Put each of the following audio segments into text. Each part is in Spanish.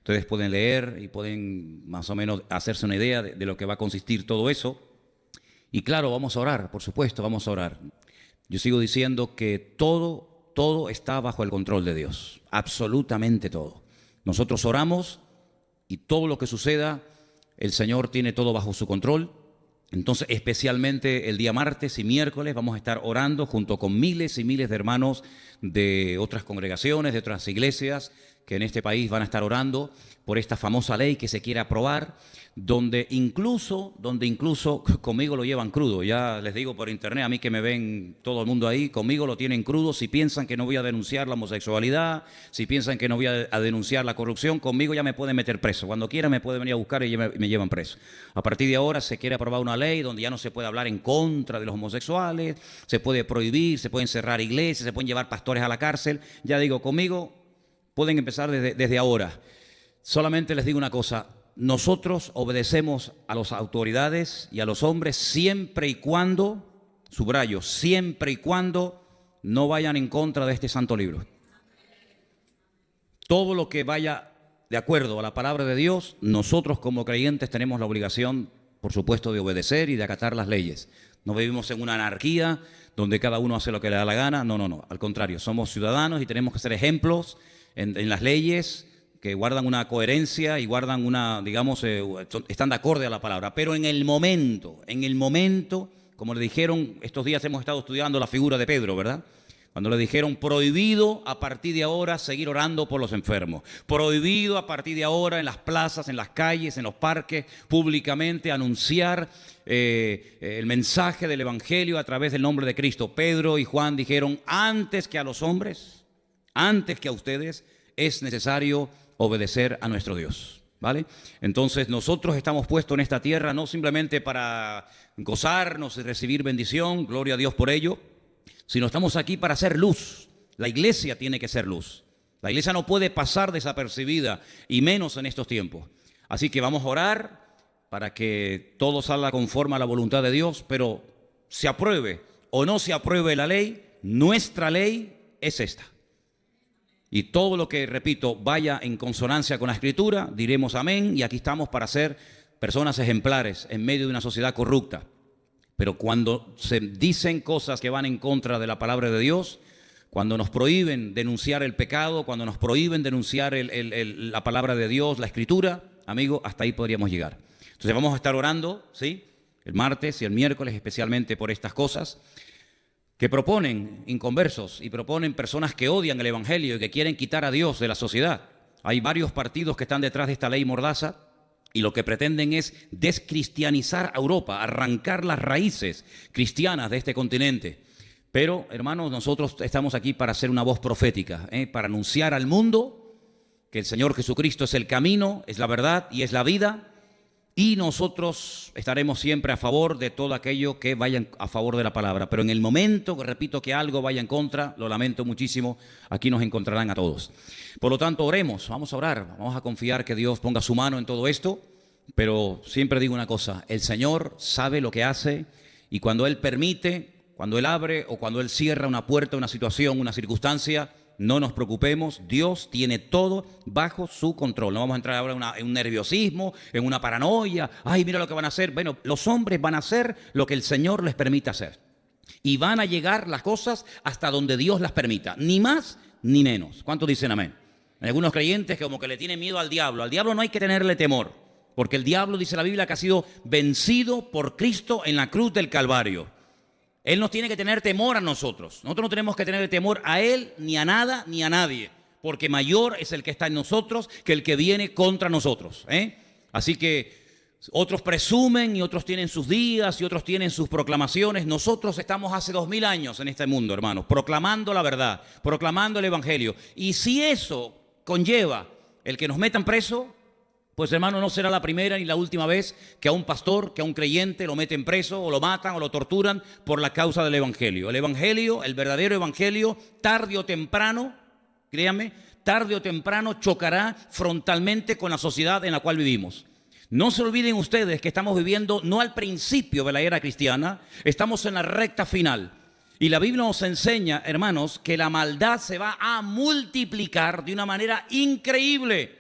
Ustedes pueden leer y pueden más o menos hacerse una idea de lo que va a consistir todo eso. Y claro, vamos a orar, por supuesto, vamos a orar. Yo sigo diciendo que todo está bajo el control de Dios, absolutamente todo. Nosotros oramos y todo lo que suceda, el Señor tiene todo bajo su control. Entonces, especialmente el día martes y miércoles vamos a estar orando junto con miles y miles de hermanos de otras congregaciones, de otras iglesias que en este país van a estar orando por esta famosa ley que se quiere aprobar, donde incluso conmigo lo llevan crudo. Ya les digo por internet, a mí que me ven todo el mundo ahí, conmigo lo tienen crudo. Si piensan que no voy a denunciar la homosexualidad, si piensan que no voy a denunciar la corrupción, conmigo ya me pueden meter preso. Cuando quieran me pueden venir a buscar y me llevan preso. A partir de ahora se quiere aprobar una ley donde ya no se puede hablar en contra de los homosexuales, se puede prohibir, se pueden cerrar iglesias, se pueden llevar pastores a la cárcel. Ya digo, conmigo pueden empezar desde ahora. Solamente les digo una cosa. Nosotros obedecemos a las autoridades y a los hombres siempre y cuando, subrayo, siempre y cuando no vayan en contra de este santo libro. Todo lo que vaya de acuerdo a la palabra de Dios, nosotros como creyentes tenemos la obligación, por supuesto, de obedecer y de acatar las leyes. No vivimos en una anarquía donde cada uno hace lo que le da la gana. No. Al contrario, somos ciudadanos y tenemos que ser ejemplos en las leyes que guardan una coherencia y guardan una, digamos, están de acorde a la palabra. Pero en el momento, como le dijeron, estos días hemos estado estudiando la figura de Pedro, ¿verdad? Cuando le dijeron, prohibido a partir de ahora seguir orando por los enfermos. Prohibido a partir de ahora en las plazas, en las calles, en los parques, públicamente anunciar el mensaje del Evangelio a través del nombre de Cristo. Pedro y Juan dijeron, antes que a los hombres, antes que a ustedes, es necesario obedecer a nuestro Dios, ¿vale? Entonces nosotros estamos puestos en esta tierra no simplemente para gozarnos y recibir bendición, gloria a Dios por ello, sino estamos aquí para hacer luz. La iglesia tiene que ser luz. La iglesia no puede pasar desapercibida, y menos en estos tiempos. Así que vamos a orar para que todo salga conforme a la voluntad de Dios, pero se apruebe o no se apruebe la ley, nuestra ley es esta. Y todo lo que, repito, vaya en consonancia con la Escritura, diremos amén, y aquí estamos para ser personas ejemplares en medio de una sociedad corrupta. Pero cuando se dicen cosas que van en contra de la palabra de Dios, cuando nos prohíben denunciar el pecado, cuando nos prohíben denunciar la palabra de Dios, la Escritura, amigo, hasta ahí podríamos llegar. Entonces vamos a estar orando, ¿sí? El martes y el miércoles, especialmente por estas cosas que proponen inconversos y proponen personas que odian el Evangelio y que quieren quitar a Dios de la sociedad. Hay varios partidos que están detrás de esta ley mordaza y lo que pretenden es descristianizar a Europa, arrancar las raíces cristianas de este continente. Pero, hermanos, nosotros estamos aquí para ser una voz profética, para anunciar al mundo que el Señor Jesucristo es el camino, es la verdad y es la vida. Y nosotros estaremos siempre a favor de todo aquello que vaya a favor de la palabra. Pero en el momento, repito, que algo vaya en contra, lo lamento muchísimo, aquí nos encontrarán a todos. Por lo tanto, oremos, vamos a orar, vamos a confiar que Dios ponga su mano en todo esto. Pero siempre digo una cosa, el Señor sabe lo que hace y cuando Él permite, cuando Él abre o cuando Él cierra una puerta, una situación, una circunstancia, no nos preocupemos, Dios tiene todo bajo su control. No vamos a entrar ahora en un nerviosismo, en una paranoia. Ay, mira lo que van a hacer. Bueno, los hombres van a hacer lo que el Señor les permite hacer. Y van a llegar las cosas hasta donde Dios las permita. Ni más ni menos. ¿Cuántos dicen amén? Hay algunos creyentes que como que le tienen miedo al diablo. Al diablo no hay que tenerle temor. Porque el diablo, dice la Biblia, que ha sido vencido por Cristo en la cruz del Calvario. Él nos tiene que tener temor a nosotros. Nosotros no tenemos que tener temor a Él, ni a nada, ni a nadie. Porque mayor es el que está en nosotros que el que viene contra nosotros. Así que otros presumen y otros tienen sus días y otros tienen sus proclamaciones. Nosotros estamos hace 2000 años en este mundo, hermanos, proclamando la verdad, proclamando el Evangelio. Y si eso conlleva el que nos metan preso, pues hermano, no será la primera ni la última vez que a un pastor, que a un creyente lo meten preso o lo matan o lo torturan por la causa del Evangelio. El Evangelio, el verdadero Evangelio, tarde o temprano, créanme, tarde o temprano chocará frontalmente con la sociedad en la cual vivimos. No se olviden ustedes que estamos viviendo no al principio de la era cristiana, estamos en la recta final. Y la Biblia nos enseña, hermanos, que la maldad se va a multiplicar de una manera increíble.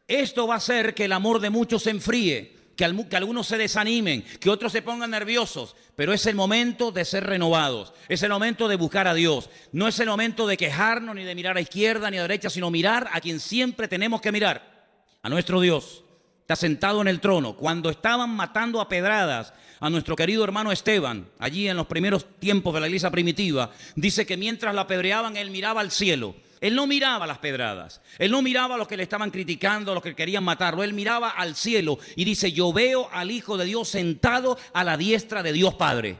Esto va a hacer que el amor de muchos se enfríe, que algunos se desanimen, que otros se pongan nerviosos, pero es el momento de ser renovados, es el momento de buscar a Dios, no es el momento de quejarnos ni de mirar a izquierda ni a derecha, sino mirar a quien siempre tenemos que mirar, a nuestro Dios. Está sentado en el trono. Cuando estaban matando a pedradas a nuestro querido hermano Esteban, allí en los primeros tiempos de la iglesia primitiva, dice que mientras lo apedreaban, él miraba al cielo. Él no miraba las pedradas, él no miraba a los que le estaban criticando, a los que querían matarlo, él miraba al cielo y dice, yo veo al Hijo de Dios sentado a la diestra de Dios Padre.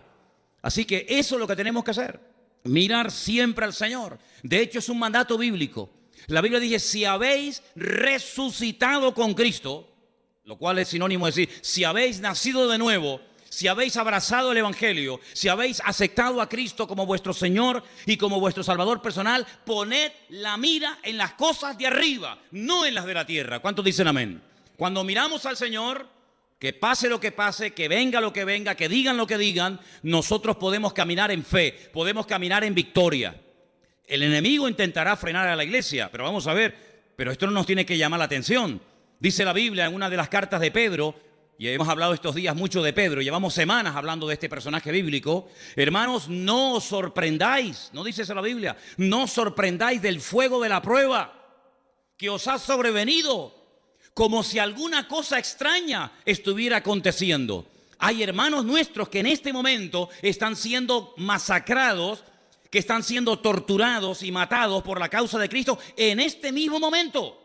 Así que eso es lo que tenemos que hacer, mirar siempre al Señor. De hecho, es un mandato bíblico. La Biblia dice, si habéis resucitado con Cristo, lo cual es sinónimo de decir, si habéis nacido de nuevo, si habéis abrazado el Evangelio, si habéis aceptado a Cristo como vuestro Señor y como vuestro Salvador personal, poned la mira en las cosas de arriba, no en las de la tierra. ¿Cuántos dicen amén? Cuando miramos al Señor, que pase lo que pase, que venga lo que venga, que digan lo que digan, nosotros podemos caminar en fe, podemos caminar en victoria. El enemigo intentará frenar a la iglesia, pero vamos a ver, pero esto no nos tiene que llamar la atención. Dice la Biblia en una de las cartas de Pedro, y hemos hablado estos días mucho de Pedro, llevamos semanas hablando de este personaje bíblico. Hermanos, no os sorprendáis, no dice eso la Biblia, no os sorprendáis del fuego de la prueba que os ha sobrevenido, como si alguna cosa extraña estuviera aconteciendo. Hay hermanos nuestros que en este momento están siendo masacrados, que están siendo torturados y matados por la causa de Cristo en este mismo momento.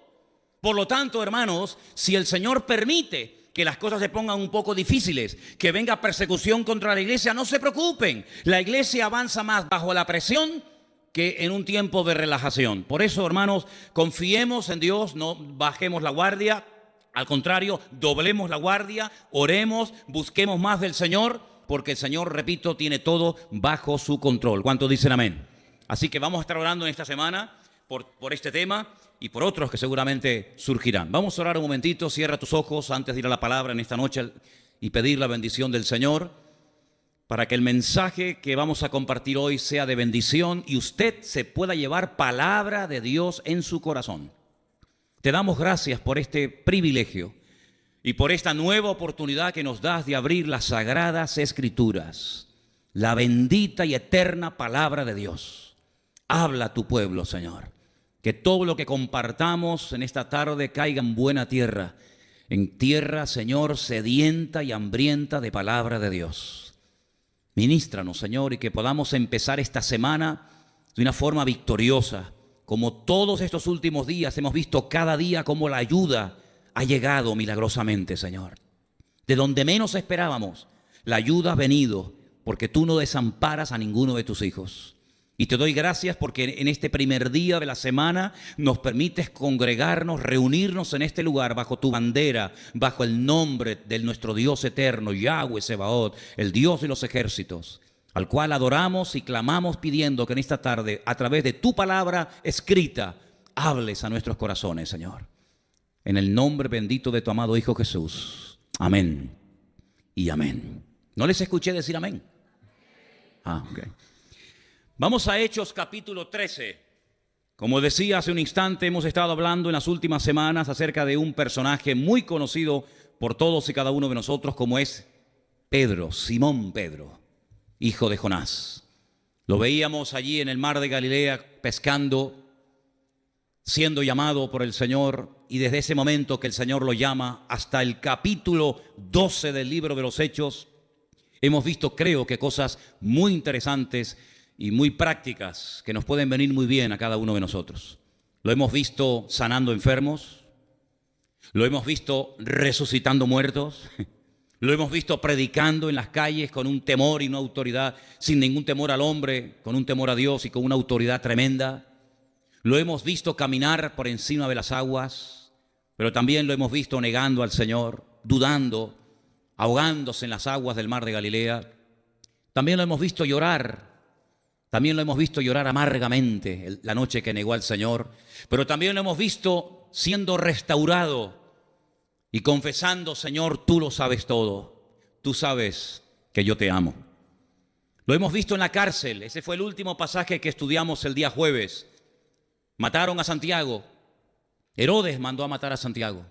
Por lo tanto, hermanos, si el Señor permite que las cosas se pongan un poco difíciles, que venga persecución contra la iglesia, no se preocupen. La iglesia avanza más bajo la presión que en un tiempo de relajación. Por eso, hermanos, confiemos en Dios, no bajemos la guardia. Al contrario, doblemos la guardia, oremos, busquemos más del Señor, porque el Señor, repito, tiene todo bajo su control. ¿Cuántos dicen amén? Así que vamos a estar orando en esta semana por este tema y por otros que seguramente surgirán. Vamos a orar un momentito, cierra tus ojos antes de ir a la palabra en esta noche y pedir la bendición del Señor para que el mensaje que vamos a compartir hoy sea de bendición y usted se pueda llevar palabra de Dios en su corazón. Te damos gracias por este privilegio y por esta nueva oportunidad que nos das de abrir las sagradas escrituras, la bendita y eterna palabra de Dios. Habla a tu pueblo, Señor. Que todo lo que compartamos en esta tarde caiga en buena tierra, en tierra, Señor, sedienta y hambrienta de palabra de Dios. Ministranos, Señor, y que podamos empezar esta semana de una forma victoriosa. Como todos estos últimos días hemos visto cada día cómo la ayuda ha llegado milagrosamente, Señor. De donde menos esperábamos, la ayuda ha venido, porque tú no desamparas a ninguno de tus hijos. Y te doy gracias porque en este primer día de la semana nos permites congregarnos, reunirnos en este lugar bajo tu bandera, bajo el nombre de nuestro Dios eterno, Yahweh Sebaot, el Dios de los ejércitos, al cual adoramos y clamamos pidiendo que en esta tarde, a través de tu palabra escrita, hables a nuestros corazones, Señor. En el nombre bendito de tu amado Hijo Jesús. Amén y amén. ¿No les escuché decir amén? Ok. Vamos a Hechos capítulo 13. Como decía hace un instante, hemos estado hablando en las últimas semanas acerca de un personaje muy conocido por todos y cada uno de nosotros, como es Pedro, Simón Pedro, hijo de Jonás. Lo veíamos allí en el mar de Galilea pescando, siendo llamado por el Señor, y desde ese momento que el Señor lo llama hasta el capítulo 12 del libro de los Hechos, hemos visto, creo que cosas muy interesantes y muy prácticas que nos pueden venir muy bien a cada uno de nosotros. Lo hemos visto sanando enfermos, lo hemos visto resucitando muertos, lo hemos visto predicando en las calles con un temor y una autoridad, sin ningún temor al hombre, con un temor a Dios y con una autoridad tremenda. Lo hemos visto caminar por encima de las aguas, pero también lo hemos visto negando al Señor, dudando, ahogándose en las aguas del mar de Galilea. También lo hemos visto llorar. También lo hemos visto llorar amargamente la noche que negó al Señor, pero también lo hemos visto siendo restaurado y confesando, Señor, tú lo sabes todo, tú sabes que yo te amo. Lo hemos visto en la cárcel, ese fue el último pasaje que estudiamos el día jueves. Mataron a Santiago, Herodes mandó a matar a Santiago.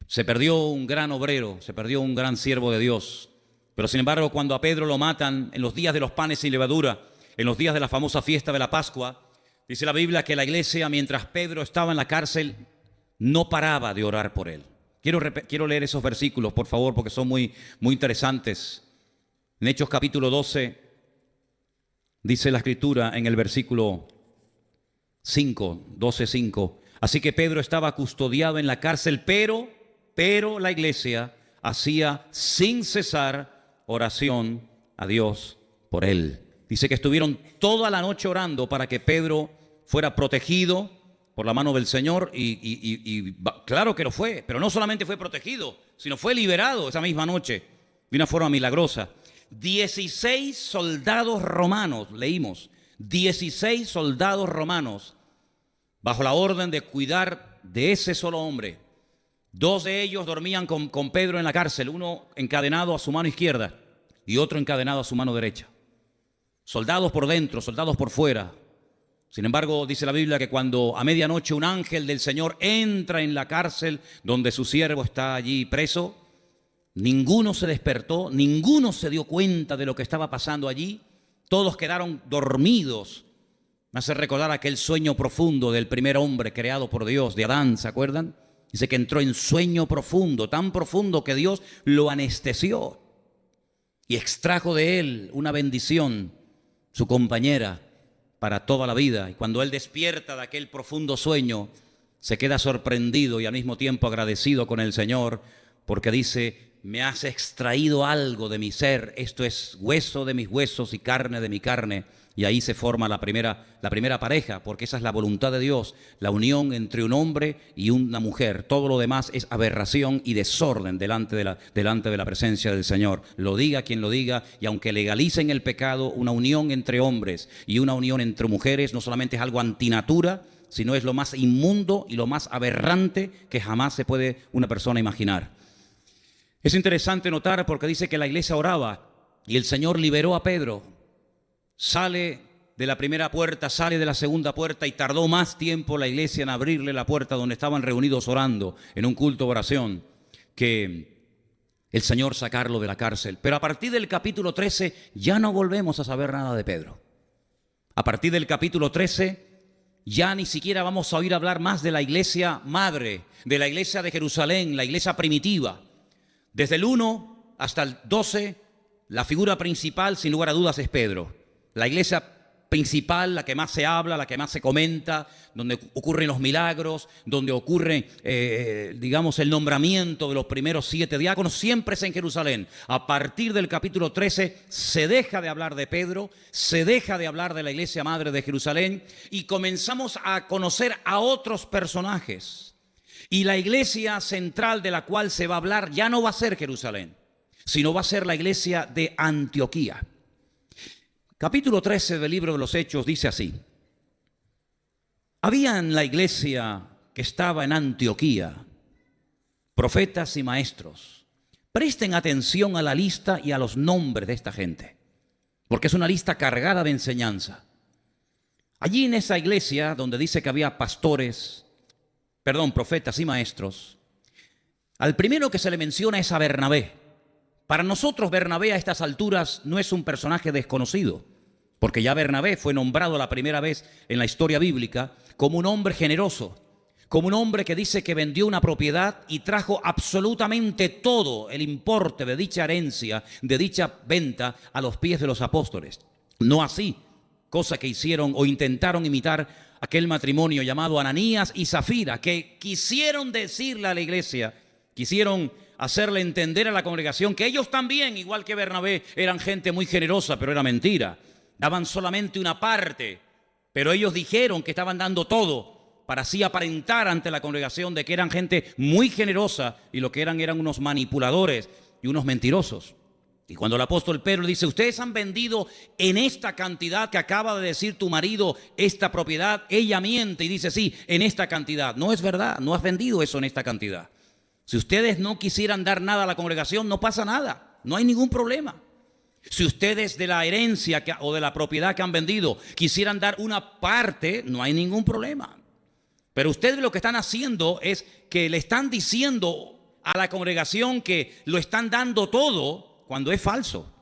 Se perdió un gran obrero, se perdió un gran siervo de Dios. Pero sin embargo, cuando a Pedro lo matan en los días de los panes sin levadura, en los días de la famosa fiesta de la Pascua, dice la Biblia que la iglesia, mientras Pedro estaba en la cárcel, no paraba de orar por él. Quiero leer esos versículos, por favor, porque son muy interesantes. En Hechos capítulo 12, dice la Escritura en el versículo 5, 12:5. Así que Pedro estaba custodiado en la cárcel, pero la iglesia hacía sin cesar oración a Dios por él. Dice que estuvieron toda la noche orando para que Pedro fuera protegido por la mano del Señor y claro que lo fue, pero no solamente fue protegido, sino fue liberado esa misma noche de una forma milagrosa. 16 soldados romanos, leímos, 16 soldados romanos bajo la orden de cuidar de ese solo hombre. 2 de ellos dormían con Pedro en la cárcel, uno encadenado a su mano izquierda y otro encadenado a su mano derecha. Soldados por dentro, soldados por fuera. Sin embargo, dice la Biblia que cuando a medianoche un ángel del Señor entra en la cárcel donde su siervo está allí preso, ninguno se despertó, ninguno se dio cuenta de lo que estaba pasando allí. Todos quedaron dormidos. Me hace recordar aquel sueño profundo del primer hombre creado por Dios, de Adán, ¿se acuerdan? Dice que entró en sueño profundo, tan profundo que Dios lo anestesió y extrajo de él una bendición, su compañera, para toda la vida. Y cuando él despierta de aquel profundo sueño, se queda sorprendido y al mismo tiempo agradecido con el Señor, porque dice: me has extraído algo de mi ser, esto es hueso de mis huesos y carne de mi carne. Y ahí se forma la primera pareja, porque esa es la voluntad de Dios, la unión entre un hombre y una mujer. Todo lo demás es aberración y desorden delante de la presencia del Señor. Lo diga quien lo diga, y aunque legalicen el pecado, una unión entre hombres y una unión entre mujeres no solamente es algo antinatura, sino es lo más inmundo y lo más aberrante que jamás se puede una persona imaginar. Es interesante notar porque dice que la iglesia oraba y el Señor liberó a Pedro. Sale de la primera puerta, sale de la segunda puerta y tardó más tiempo la iglesia en abrirle la puerta donde estaban reunidos orando en un culto de oración que el Señor sacarlo de la cárcel. Pero a partir del capítulo 13 ya no volvemos a saber nada de Pedro. A partir del capítulo 13 ya ni siquiera vamos a oír hablar más de la iglesia madre, de la iglesia de Jerusalén, la iglesia primitiva. Desde el 1 hasta el 12, la figura principal sin lugar a dudas es Pedro. La iglesia principal, la que más se habla, la que más se comenta, donde ocurren los milagros, donde ocurre, el nombramiento de los primeros 7 diáconos, siempre es en Jerusalén. A partir del capítulo 13 se deja de hablar de Pedro, se deja de hablar de la iglesia madre de Jerusalén y comenzamos a conocer a otros personajes. Y la iglesia central de la cual se va a hablar ya no va a ser Jerusalén, sino va a ser la iglesia de Antioquía. Capítulo 13 del libro de los Hechos dice así: había en la iglesia que estaba en Antioquía profetas y maestros. Presten atención a la lista y a los nombres de esta gente, porque es una lista cargada de enseñanza. Allí en esa iglesia donde dice que había profetas y maestros, al primero que se le menciona es a Bernabé. Para nosotros Bernabé a estas alturas no es un personaje desconocido, porque ya Bernabé fue nombrado la primera vez en la historia bíblica como un hombre generoso, como un hombre que dice que vendió una propiedad y trajo absolutamente todo el importe de dicha herencia, de dicha venta, a los pies de los apóstoles. No así, cosa que hicieron o intentaron imitar aquel matrimonio llamado Ananías y Zafira, que quisieron decirle a la iglesia, quisieron hacerle entender a la congregación que ellos también, igual que Bernabé, eran gente muy generosa, pero era mentira. Daban solamente una parte, pero ellos dijeron que estaban dando todo para así aparentar ante la congregación de que eran gente muy generosa y lo que eran unos manipuladores y unos mentirosos. Y cuando el apóstol Pedro dice: ustedes han vendido en esta cantidad que acaba de decir tu marido esta propiedad, ella miente y dice: sí, en esta cantidad. No es verdad, no has vendido eso en esta cantidad. Si ustedes no quisieran dar nada a la congregación, no pasa nada, no hay ningún problema. Si ustedes de la herencia o de la propiedad que han vendido quisieran dar una parte, no hay ningún problema. Pero ustedes lo que están haciendo es que le están diciendo a la congregación que lo están dando todo cuando es falso.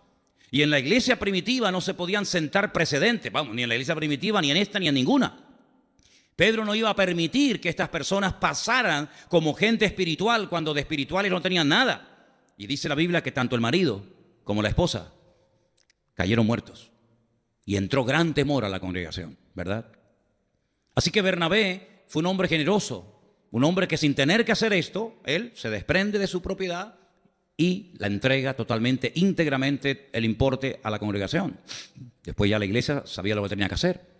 Y en la iglesia primitiva no se podían sentar precedentes, vamos, ni en la iglesia primitiva, ni en esta, ni en ninguna. Pedro no iba a permitir que estas personas pasaran como gente espiritual cuando de espirituales no tenían nada. Y dice la Biblia que tanto el marido como la esposa cayeron muertos. Y entró gran temor a la congregación, ¿verdad? Así que Bernabé fue un hombre generoso, un hombre que sin tener que hacer esto, él se desprende de su propiedad y la entrega totalmente, íntegramente el importe a la congregación. Después ya la iglesia sabía lo que tenía que hacer.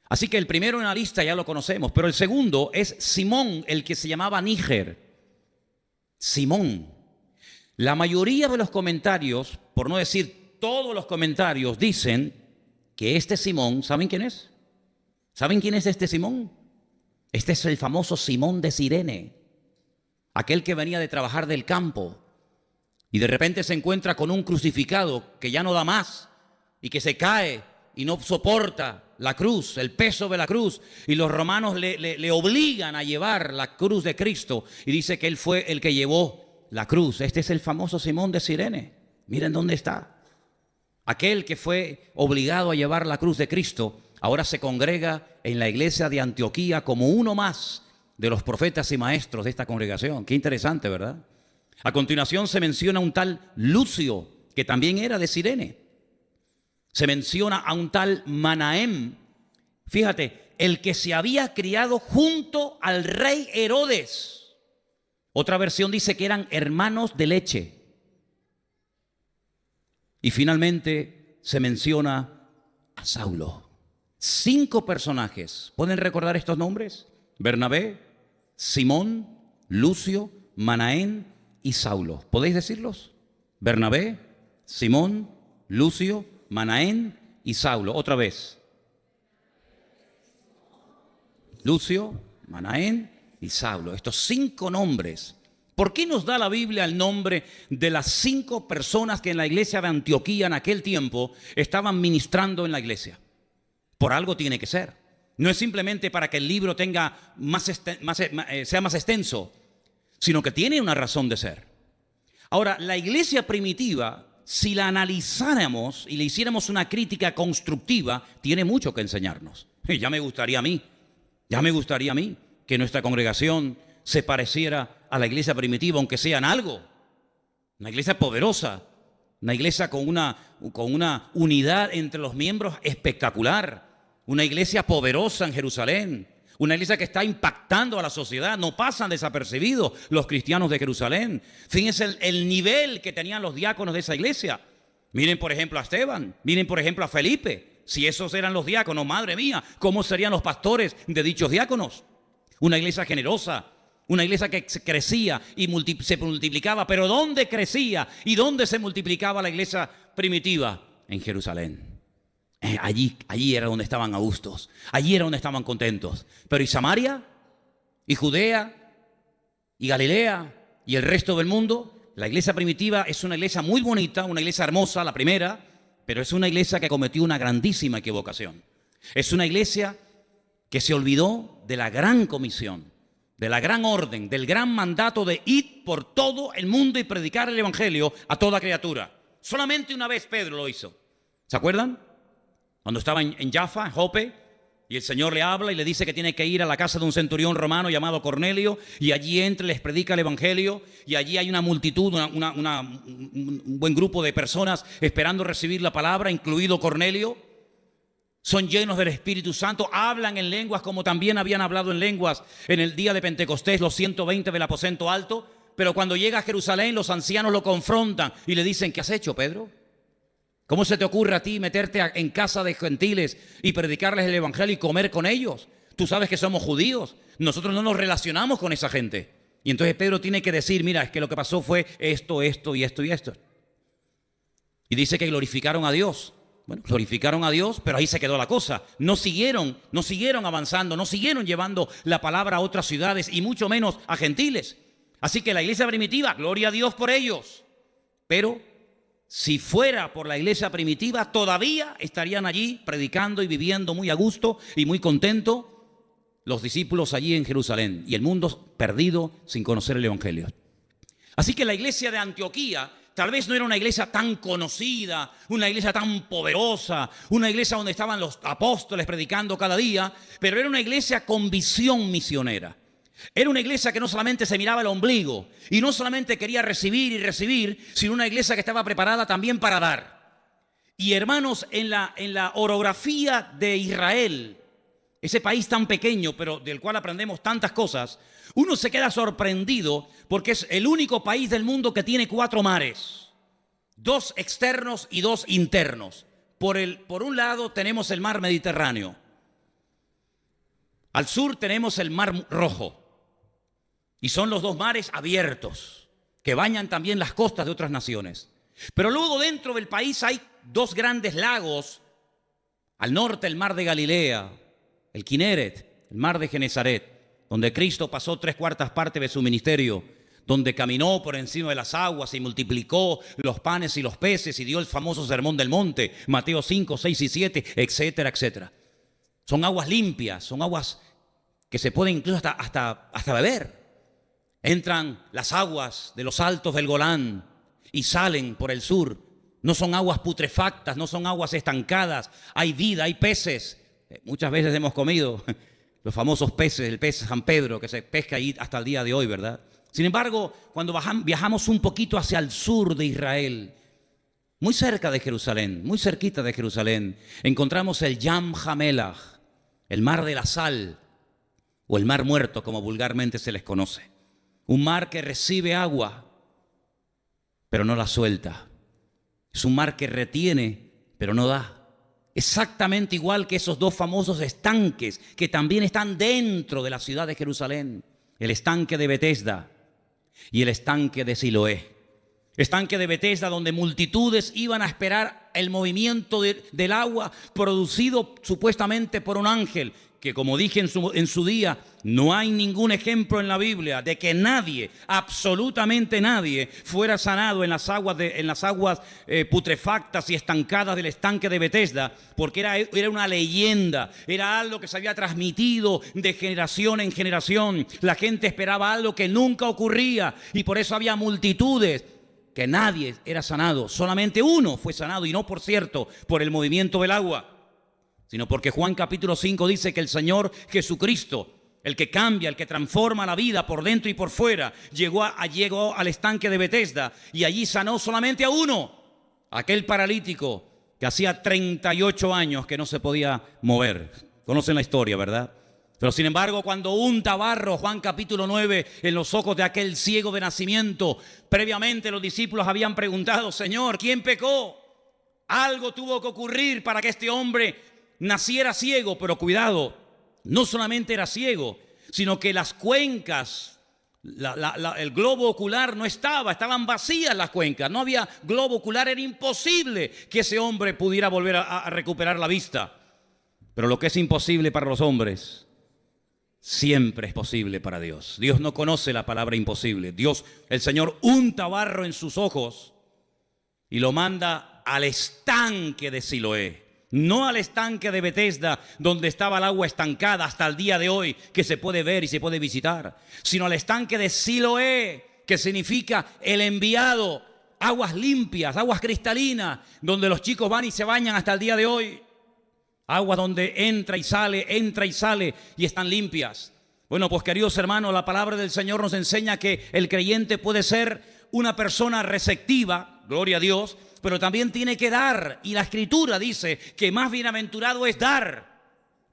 Así que el primero en la lista ya lo conocemos, pero el segundo es Simón, el que se llamaba Níger. Simón. La mayoría de los comentarios, por no decir todos los comentarios, dicen que este Simón, ¿saben quién es? ¿Saben quién es este Simón? Este es el famoso Simón de Cirene, aquel que venía de trabajar del campo y de repente se encuentra con un crucificado que ya no da más y que se cae y no soporta la cruz, el peso de la cruz, y los romanos le obligan a llevar la cruz de Cristo y dice que él fue el que llevó la cruz. Este es el famoso Simón de Cirene. Miren dónde está. Aquel que fue obligado a llevar la cruz de Cristo ahora se congrega en la iglesia de Antioquía como uno más de los profetas y maestros de esta congregación. Qué interesante, ¿verdad? A continuación se menciona un tal Lucio, que también era de Cirene. Se menciona a un tal Manahem. Fíjate, el que se había criado junto al rey Herodes. Otra versión dice que eran hermanos de leche. Y finalmente se menciona a Saulo. 5 personajes. ¿Pueden recordar estos nombres? Bernabé, Simón, Lucio, Manahem y Saulo. ¿Podéis decirlos? Bernabé, Simón, Lucio, Manahem y Saulo. Otra vez. Lucio, Manahem y Saulo. Estos 5 nombres. ¿Por qué nos da la Biblia el nombre de las 5 personas que en la iglesia de Antioquía en aquel tiempo estaban ministrando en la iglesia? Por algo tiene que ser. No es simplemente para que el libro tenga sea más extenso, sino que tiene una razón de ser. Ahora, la iglesia primitiva, si la analizáramos y le hiciéramos una crítica constructiva, tiene mucho que enseñarnos. Y ya me gustaría a mí que nuestra congregación se pareciera a la iglesia primitiva, aunque sea en algo. Una iglesia poderosa, una iglesia con una unidad entre los miembros espectacular, una iglesia poderosa en Jerusalén, una iglesia que está impactando a la sociedad. No pasan desapercibidos los cristianos de Jerusalén. Fíjense el nivel que tenían los diáconos de esa iglesia. Miren por ejemplo a Esteban, miren por ejemplo a Felipe. Si esos eran los diáconos, madre mía, ¿cómo serían los pastores de dichos diáconos? Una iglesia generosa, una iglesia que crecía y se multiplicaba. ¿Pero dónde crecía y dónde se multiplicaba la iglesia primitiva? En Jerusalén. Allí era donde estaban a gustos. Allí era donde estaban contentos. Pero ¿y Samaria? ¿Y Judea? ¿Y Galilea? ¿Y el resto del mundo? La iglesia primitiva es una iglesia muy bonita, una iglesia hermosa, la primera, pero es una iglesia que cometió una grandísima equivocación. Es una iglesia que se olvidó de la gran comisión, de la gran orden, del gran mandato de ir por todo el mundo y predicar el evangelio a toda criatura. Solamente una vez Pedro lo hizo. ¿Se acuerdan? Cuando estaba en Jaffa, en Jope, y el Señor le habla y le dice que tiene que ir a la casa de un centurión romano llamado Cornelio, y allí entra y les predica el evangelio, y allí hay una multitud, un buen grupo de personas esperando recibir la palabra, incluido Cornelio. Son llenos del Espíritu Santo, hablan en lenguas como también habían hablado en lenguas en el día de Pentecostés, los 120 del aposento alto. Pero cuando llega a Jerusalén, los ancianos lo confrontan y le dicen: ¿qué has hecho, Pedro? ¿Cómo se te ocurre a ti meterte en casa de gentiles y predicarles el evangelio y comer con ellos? Tú sabes que somos judíos, nosotros no nos relacionamos con esa gente. Y entonces Pedro tiene que decir: mira, es que lo que pasó fue esto, esto y esto y esto. Y dice que glorificaron a Dios. Bueno, glorificaron a Dios, pero ahí se quedó la cosa. No siguieron avanzando, no siguieron llevando la palabra a otras ciudades y mucho menos a gentiles. Así que la iglesia primitiva, gloria a Dios por ellos. Pero si fuera por la iglesia primitiva, todavía estarían allí predicando y viviendo muy a gusto y muy contento los discípulos allí en Jerusalén y el mundo perdido sin conocer el evangelio. Así que la iglesia de Antioquía tal vez no era una iglesia tan conocida, una iglesia tan poderosa, una iglesia donde estaban los apóstoles predicando cada día, pero era una iglesia con visión misionera. Era una iglesia que no solamente se miraba el ombligo y no solamente quería recibir y recibir, sino una iglesia que estaba preparada también para dar. Y hermanos, en la orografía de Israel, ese país tan pequeño, pero del cual aprendemos tantas cosas, uno se queda sorprendido porque es el único país del mundo que tiene 4 mares, 2 externos y 2 internos. Por un lado tenemos el mar Mediterráneo, al sur tenemos el mar Rojo, y son los 2 mares abiertos que bañan también las costas de otras naciones. Pero luego dentro del país hay 2 grandes lagos, al norte el mar de Galilea, el Kineret, el mar de Genesaret, donde Cristo pasó 3/4 partes de su ministerio, donde caminó por encima de las aguas y multiplicó los panes y los peces y dio el famoso sermón del monte, Mateo 5, 6 y 7, etcétera, etcétera. Son aguas limpias, son aguas que se pueden incluso hasta beber. Entran las aguas de los altos del Golán y salen por el sur. No son aguas putrefactas, no son aguas estancadas. Hay vida, hay peces. Muchas veces hemos comido los famosos peces, el pez San Pedro, que se pesca ahí hasta el día de hoy, ¿verdad? Sin embargo, cuando viajamos un poquito hacia el sur de Israel, muy cerca de Jerusalén, muy cerquita de Jerusalén, encontramos el Yam Hamelach, el mar de la sal, o el mar muerto, como vulgarmente se les conoce. Un mar que recibe agua, pero no la suelta. Es un mar que retiene, pero no da. Exactamente igual que esos 2 famosos estanques que también están dentro de la ciudad de Jerusalén. El estanque de Betesda y el estanque de Siloé. Estanque de Betesda, donde multitudes iban a esperar el movimiento del agua producido supuestamente por un ángel, que como dije en su día, no hay ningún ejemplo en la Biblia de que nadie, absolutamente nadie, fuera sanado en las aguas putrefactas y estancadas del estanque de Betesda, porque era una leyenda, era algo que se había transmitido de generación en generación. La gente esperaba algo que nunca ocurría y por eso había multitudes que nadie era sanado. Solamente uno fue sanado, y no, por cierto, por el movimiento del agua, sino porque Juan capítulo 5 dice que el Señor Jesucristo, el que cambia, el que transforma la vida por dentro y por fuera, llegó al estanque de Betesda y allí sanó solamente a uno, aquel paralítico que hacía 38 años que no se podía mover. Conocen la historia, ¿verdad? Pero sin embargo, cuando unta barro, Juan capítulo 9, en los ojos de aquel ciego de nacimiento, previamente los discípulos habían preguntado: Señor, ¿quién pecó? Algo tuvo que ocurrir para que este hombre naciera ciego. Pero cuidado, no solamente era ciego, sino que las cuencas, el globo ocular no estaban vacías las cuencas, no había globo ocular, era imposible que ese hombre pudiera volver a recuperar la vista. Pero lo que es imposible para los hombres, siempre es posible para Dios. Dios no conoce la palabra imposible. Dios, el Señor, unta barro en sus ojos y lo manda al estanque de Siloé. No al estanque de Betesda, donde estaba el agua estancada hasta el día de hoy, que se puede ver y se puede visitar, sino al estanque de Siloé, que significa el enviado, aguas limpias, aguas cristalinas, donde los chicos van y se bañan hasta el día de hoy. Aguas donde entra y sale y están limpias. Bueno, pues queridos hermanos, la palabra del Señor nos enseña que el creyente puede ser una persona receptiva, gloria a Dios, pero también tiene que dar. Y la Escritura dice que más bienaventurado es dar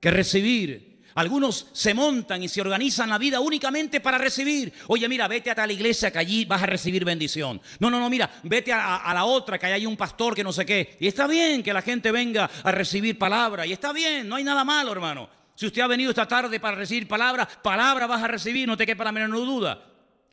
que recibir. Algunos se montan y se organizan la vida únicamente para recibir. Oye, mira, vete a tal iglesia que allí vas a recibir bendición. No, mira, vete a la otra que hay un pastor que no sé qué. Y está bien que la gente venga a recibir palabra. Y está bien, no hay nada malo, hermano. Si usted ha venido esta tarde para recibir palabra vas a recibir, no te quepa la menor duda.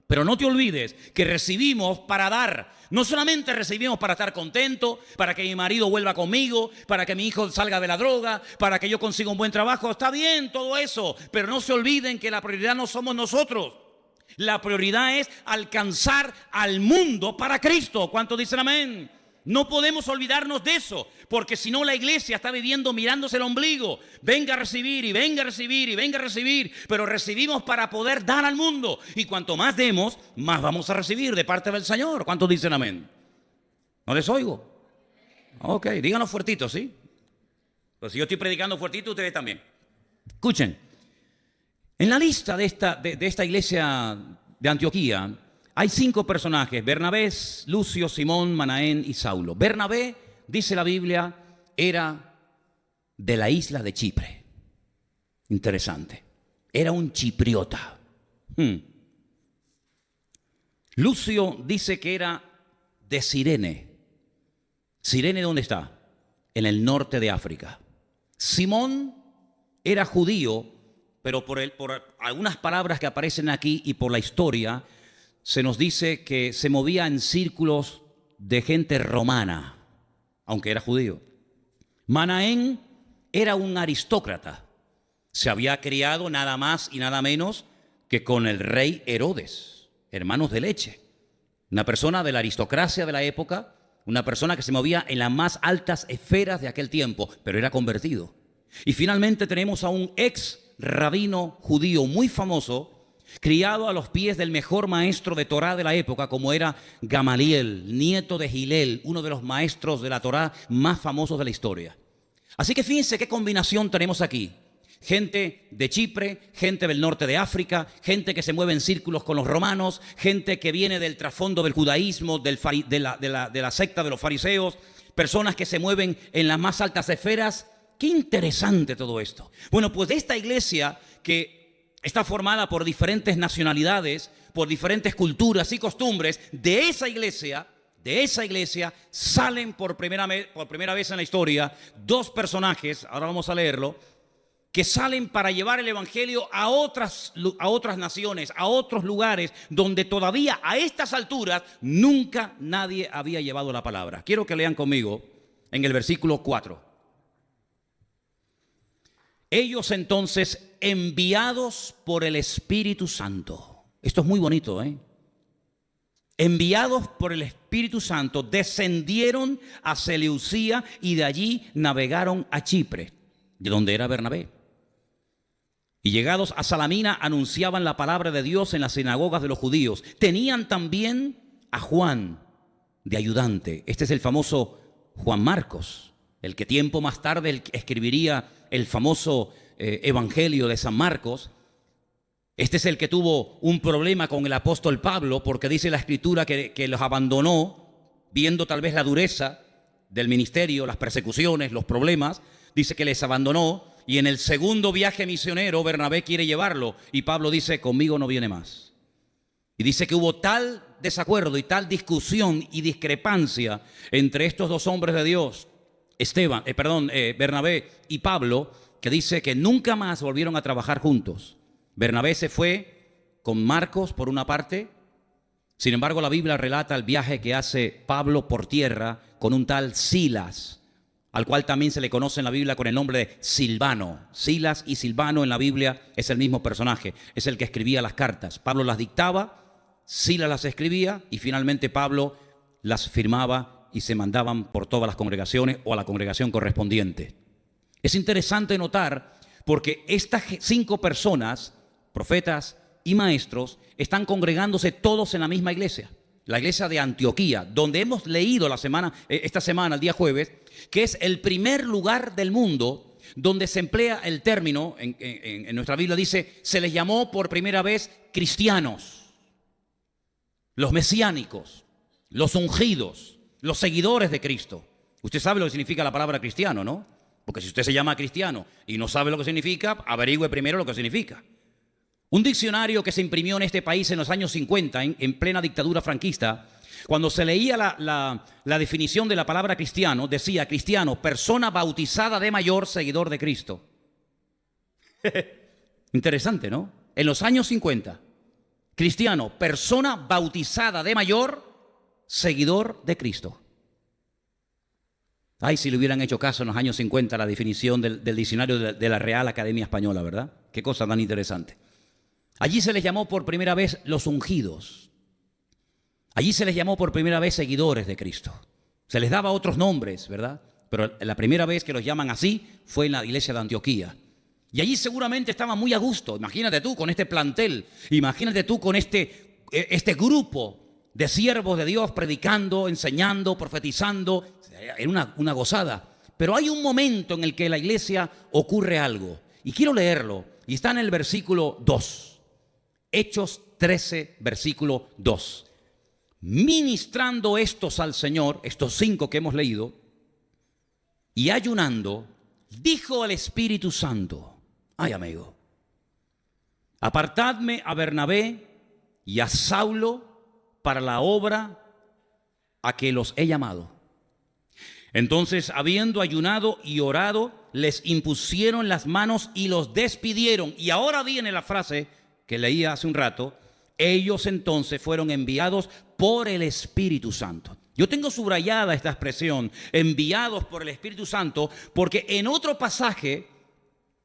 Pero no te olvides que recibimos para dar. No solamente recibimos para estar contento, para que mi marido vuelva conmigo, para que mi hijo salga de la droga, para que yo consiga un buen trabajo. Está bien todo eso, pero no se olviden que la prioridad no somos nosotros. La prioridad es alcanzar al mundo para Cristo. ¿Cuántos dicen amén? No podemos olvidarnos de eso, porque si no la iglesia está viviendo mirándose el ombligo. Venga a recibir y venga a recibir y venga a recibir, pero recibimos para poder dar al mundo. Y cuanto más demos, más vamos a recibir de parte del Señor. ¿Cuántos dicen amén? ¿No les oigo? Ok, díganlo fuertito, ¿sí? Pues si yo estoy predicando fuertito, ustedes también. Escuchen, en la lista de esta iglesia de Antioquía, hay 5 personajes: Bernabé, Lucio, Simón, Manaén y Saulo. Bernabé, dice la Biblia, era de la isla de Chipre. Interesante. Era un chipriota. Lucio dice que era de Cirene. ¿Cirene dónde está? En el norte de África. Simón era judío, pero por algunas palabras que aparecen aquí y por la historia, se nos dice que se movía en círculos de gente romana, aunque era judío. Manaén era un aristócrata. Se había criado nada más y nada menos que con el rey Herodes, hermanos de leche. Una persona de la aristocracia de la época, una persona que se movía en las más altas esferas de aquel tiempo, pero era convertido. Y finalmente tenemos a un ex rabino judío muy famoso, criado a los pies del mejor maestro de Torá de la época, como era Gamaliel, nieto de Gilel, uno de los maestros de la Torá más famosos de la historia. Así que fíjense qué combinación tenemos aquí. Gente de Chipre, gente del norte de África, gente que se mueve en círculos con los romanos, gente que viene del trasfondo del judaísmo, de la secta de los fariseos, personas que se mueven en las más altas esferas. Qué interesante todo esto. Bueno, pues de esta iglesia que está formada por diferentes nacionalidades, por diferentes culturas y costumbres, de esa iglesia salen por primera vez en la historia 2 personajes, ahora vamos a leerlo, que salen para llevar el evangelio a otras naciones, a otros lugares donde todavía a estas alturas nunca nadie había llevado la palabra. Quiero que lean conmigo en el versículo 4. Ellos entonces, enviados por el Espíritu Santo. Esto es muy bonito, ¿eh? Enviados por el Espíritu Santo, descendieron a Seleucía y de allí navegaron a Chipre, de donde era Bernabé. Y llegados a Salamina, anunciaban la palabra de Dios en las sinagogas de los judíos. Tenían también a Juan de ayudante. Este es el famoso Juan Marcos, el que tiempo más tarde escribiría el famoso Evangelio de San Marcos. Este es el que tuvo un problema con el apóstol Pablo, porque dice la Escritura que los abandonó, viendo tal vez la dureza del ministerio, las persecuciones, los problemas. Dice que les abandonó, y en el segundo viaje misionero Bernabé quiere llevarlo, y Pablo dice: conmigo no viene más. Y dice que hubo tal desacuerdo y tal discusión y discrepancia entre estos 2 hombres de Dios, Bernabé y Pablo, que dice que nunca más volvieron a trabajar juntos. Bernabé se fue con Marcos por una parte. Sin embargo, la Biblia relata el viaje que hace Pablo por tierra con un tal Silas, al cual también se le conoce en la Biblia con el nombre de Silvano. Silas y Silvano en la Biblia es el mismo personaje, es el que escribía las cartas. Pablo las dictaba, Silas las escribía y finalmente Pablo las firmaba y se mandaban por todas las congregaciones o a la congregación correspondiente. Es interesante notar porque estas 5 personas, profetas y maestros, están congregándose todos en la misma iglesia, la iglesia de Antioquía, donde hemos leído esta semana, el día jueves, que es el primer lugar del mundo donde se emplea el término, en nuestra Biblia dice, se les llamó por primera vez cristianos, los mesiánicos, los ungidos, los seguidores de Cristo. Usted sabe lo que significa la palabra cristiano, ¿no? Porque si usted se llama cristiano y no sabe lo que significa, averigüe primero lo que significa. Un diccionario que se imprimió en este país en los años 50, en plena dictadura franquista, cuando se leía la definición de la palabra cristiano, decía: cristiano, persona bautizada de mayor, seguidor de Cristo. Interesante, ¿no? En los años 50, cristiano, persona bautizada de mayor, seguidor de Cristo. Ay, si le hubieran hecho caso en los años 50 a la definición del diccionario de la Real Academia Española, ¿verdad? Qué cosa tan interesante. Allí se les llamó por primera vez los ungidos. Allí se les llamó por primera vez seguidores de Cristo. Se les daba otros nombres, ¿verdad? Pero la primera vez que los llaman así fue en la iglesia de Antioquía. Y allí seguramente estaban muy a gusto. Imagínate tú con este plantel, imagínate tú con este grupo de siervos de Dios predicando, enseñando, profetizando. Era una gozada. Pero hay un momento en el que en la iglesia ocurre algo. Y quiero leerlo. Y está en el versículo 2. Hechos 13, versículo 2. Ministrando estos al Señor, estos 5 que hemos leído, y ayunando, dijo el Espíritu Santo: ay, amigo, apartadme a Bernabé y a Saulo para la obra a que los he llamado. Entonces, habiendo ayunado y orado, les impusieron las manos y los despidieron. Y ahora viene la frase que leía hace un rato: ellos entonces fueron enviados por el Espíritu Santo. Yo tengo subrayada esta expresión, enviados por el Espíritu Santo, porque en otro pasaje,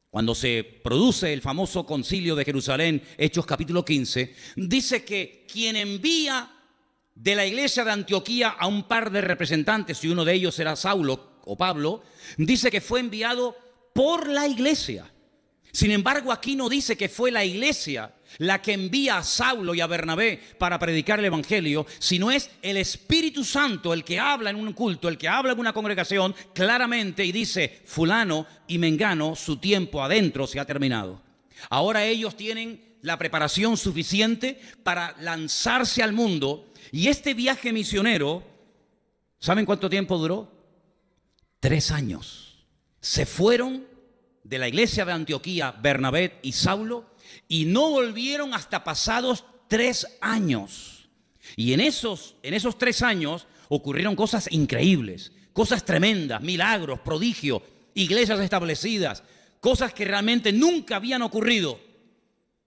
cuando se produce el famoso concilio de Jerusalén, Hechos capítulo 15, dice que quien envía de la iglesia de Antioquía a un par de representantes, y uno de ellos era Saulo o Pablo, dice que fue enviado por la iglesia. Sin embargo, aquí no dice que fue la iglesia la que envía a Saulo y a Bernabé para predicar el evangelio, sino es el Espíritu Santo el que habla en un culto, el que habla en una congregación claramente y dice: fulano y mengano, su tiempo adentro se ha terminado. Ahora ellos tienen la preparación suficiente para lanzarse al mundo. Y este viaje misionero, ¿saben cuánto tiempo duró? 3 años. Se fueron de la iglesia de Antioquía Bernabé y Saulo y no volvieron hasta pasados 3 años. Y en esos 3 años ocurrieron cosas increíbles, cosas tremendas, milagros, prodigios, iglesias establecidas, cosas que realmente nunca habían ocurrido.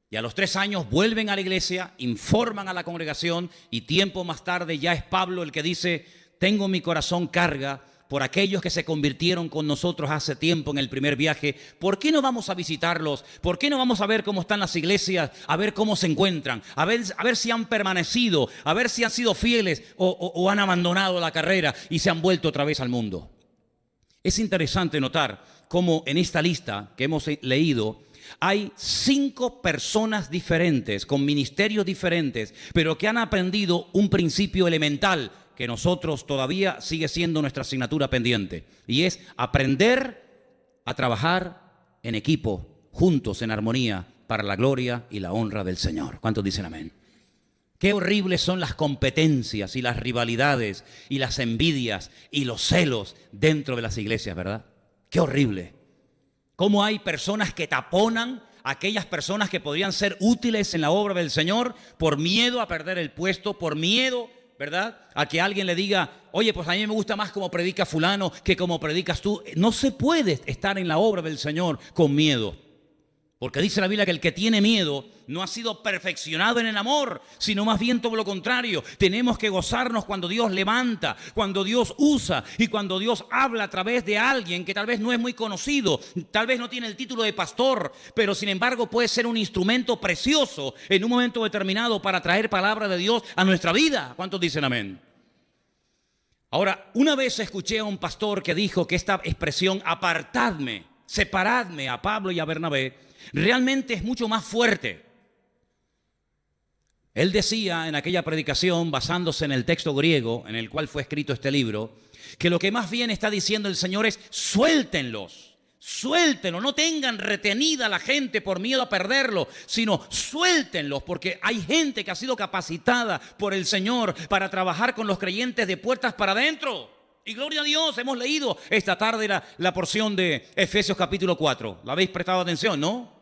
Y a los 3 años vuelven a la iglesia, informan a la congregación y tiempo más tarde ya es Pablo el que dice: tengo mi corazón carga por aquellos que se convirtieron con nosotros hace tiempo en el primer viaje. ¿Por qué no vamos a visitarlos? ¿Por qué no vamos a ver cómo están las iglesias? A ver cómo se encuentran, a ver si han permanecido, a ver si han sido fieles o han abandonado la carrera y se han vuelto otra vez al mundo. Es interesante notar cómo en esta lista que hemos leído hay 5 personas diferentes, con ministerios diferentes, pero que han aprendido un principio elemental que nosotros todavía sigue siendo nuestra asignatura pendiente. Y es aprender a trabajar en equipo, juntos, en armonía, para la gloria y la honra del Señor. ¿Cuántos dicen amén? Qué horribles son las competencias y las rivalidades y las envidias y los celos dentro de las iglesias, ¿verdad? Qué horrible. Cómo hay personas que taponan a aquellas personas que podrían ser útiles en la obra del Señor por miedo a perder el puesto, por miedo, ¿verdad?, a que alguien le diga: oye, pues a mí me gusta más cómo predica fulano que cómo predicas tú. No se puede estar en la obra del Señor con miedo. Porque dice la Biblia que el que tiene miedo no ha sido perfeccionado en el amor, sino más bien todo lo contrario. Tenemos que gozarnos cuando Dios levanta, cuando Dios usa y cuando Dios habla a través de alguien que tal vez no es muy conocido, tal vez no tiene el título de pastor, pero sin embargo puede ser un instrumento precioso en un momento determinado para traer palabra de Dios a nuestra vida. ¿Cuántos dicen amén? Ahora, una vez escuché a un pastor que dijo que esta expresión apartadme, separadme a Pablo y a Bernabé, realmente es mucho más fuerte. Él decía en aquella predicación, basándose en el texto griego en el cual fue escrito este libro, que lo que más bien está diciendo el Señor es: suéltenlos, suéltenlos, no tengan retenida a la gente por miedo a perderlo, sino suéltenlos, porque hay gente que ha sido capacitada por el Señor para trabajar con los creyentes de puertas para adentro. Y gloria a Dios, hemos leído esta tarde la porción de Efesios capítulo 4. ¿La habéis prestado atención, no?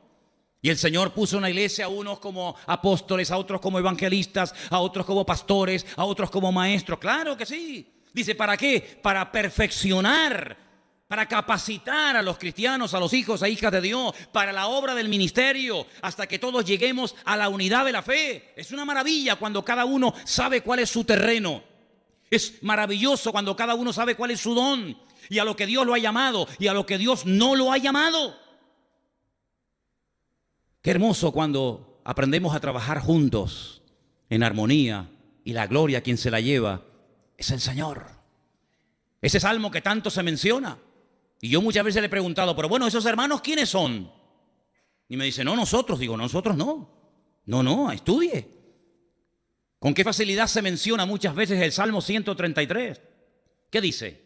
Y el Señor puso en la iglesia a unos como apóstoles, a otros como evangelistas, a otros como pastores, a otros como maestros. Claro que sí. Dice, ¿para qué? Para perfeccionar, para capacitar a los cristianos, a los hijos e hijas de Dios, para la obra del ministerio, hasta que todos lleguemos a la unidad de la fe. Es una maravilla cuando cada uno sabe cuál es su terreno. Es maravilloso cuando cada uno sabe cuál es su don y a lo que Dios lo ha llamado y a lo que Dios no lo ha llamado. Qué hermoso cuando aprendemos a trabajar juntos en armonía y la gloria quien se la lleva es el Señor. Ese salmo que tanto se menciona. Y yo muchas veces le he preguntado, pero bueno, ¿esos hermanos quiénes son? Y me dice, no, nosotros. Digo, nosotros no. No, estudie. ¿Con qué facilidad se menciona muchas veces el Salmo 133? ¿Qué dice?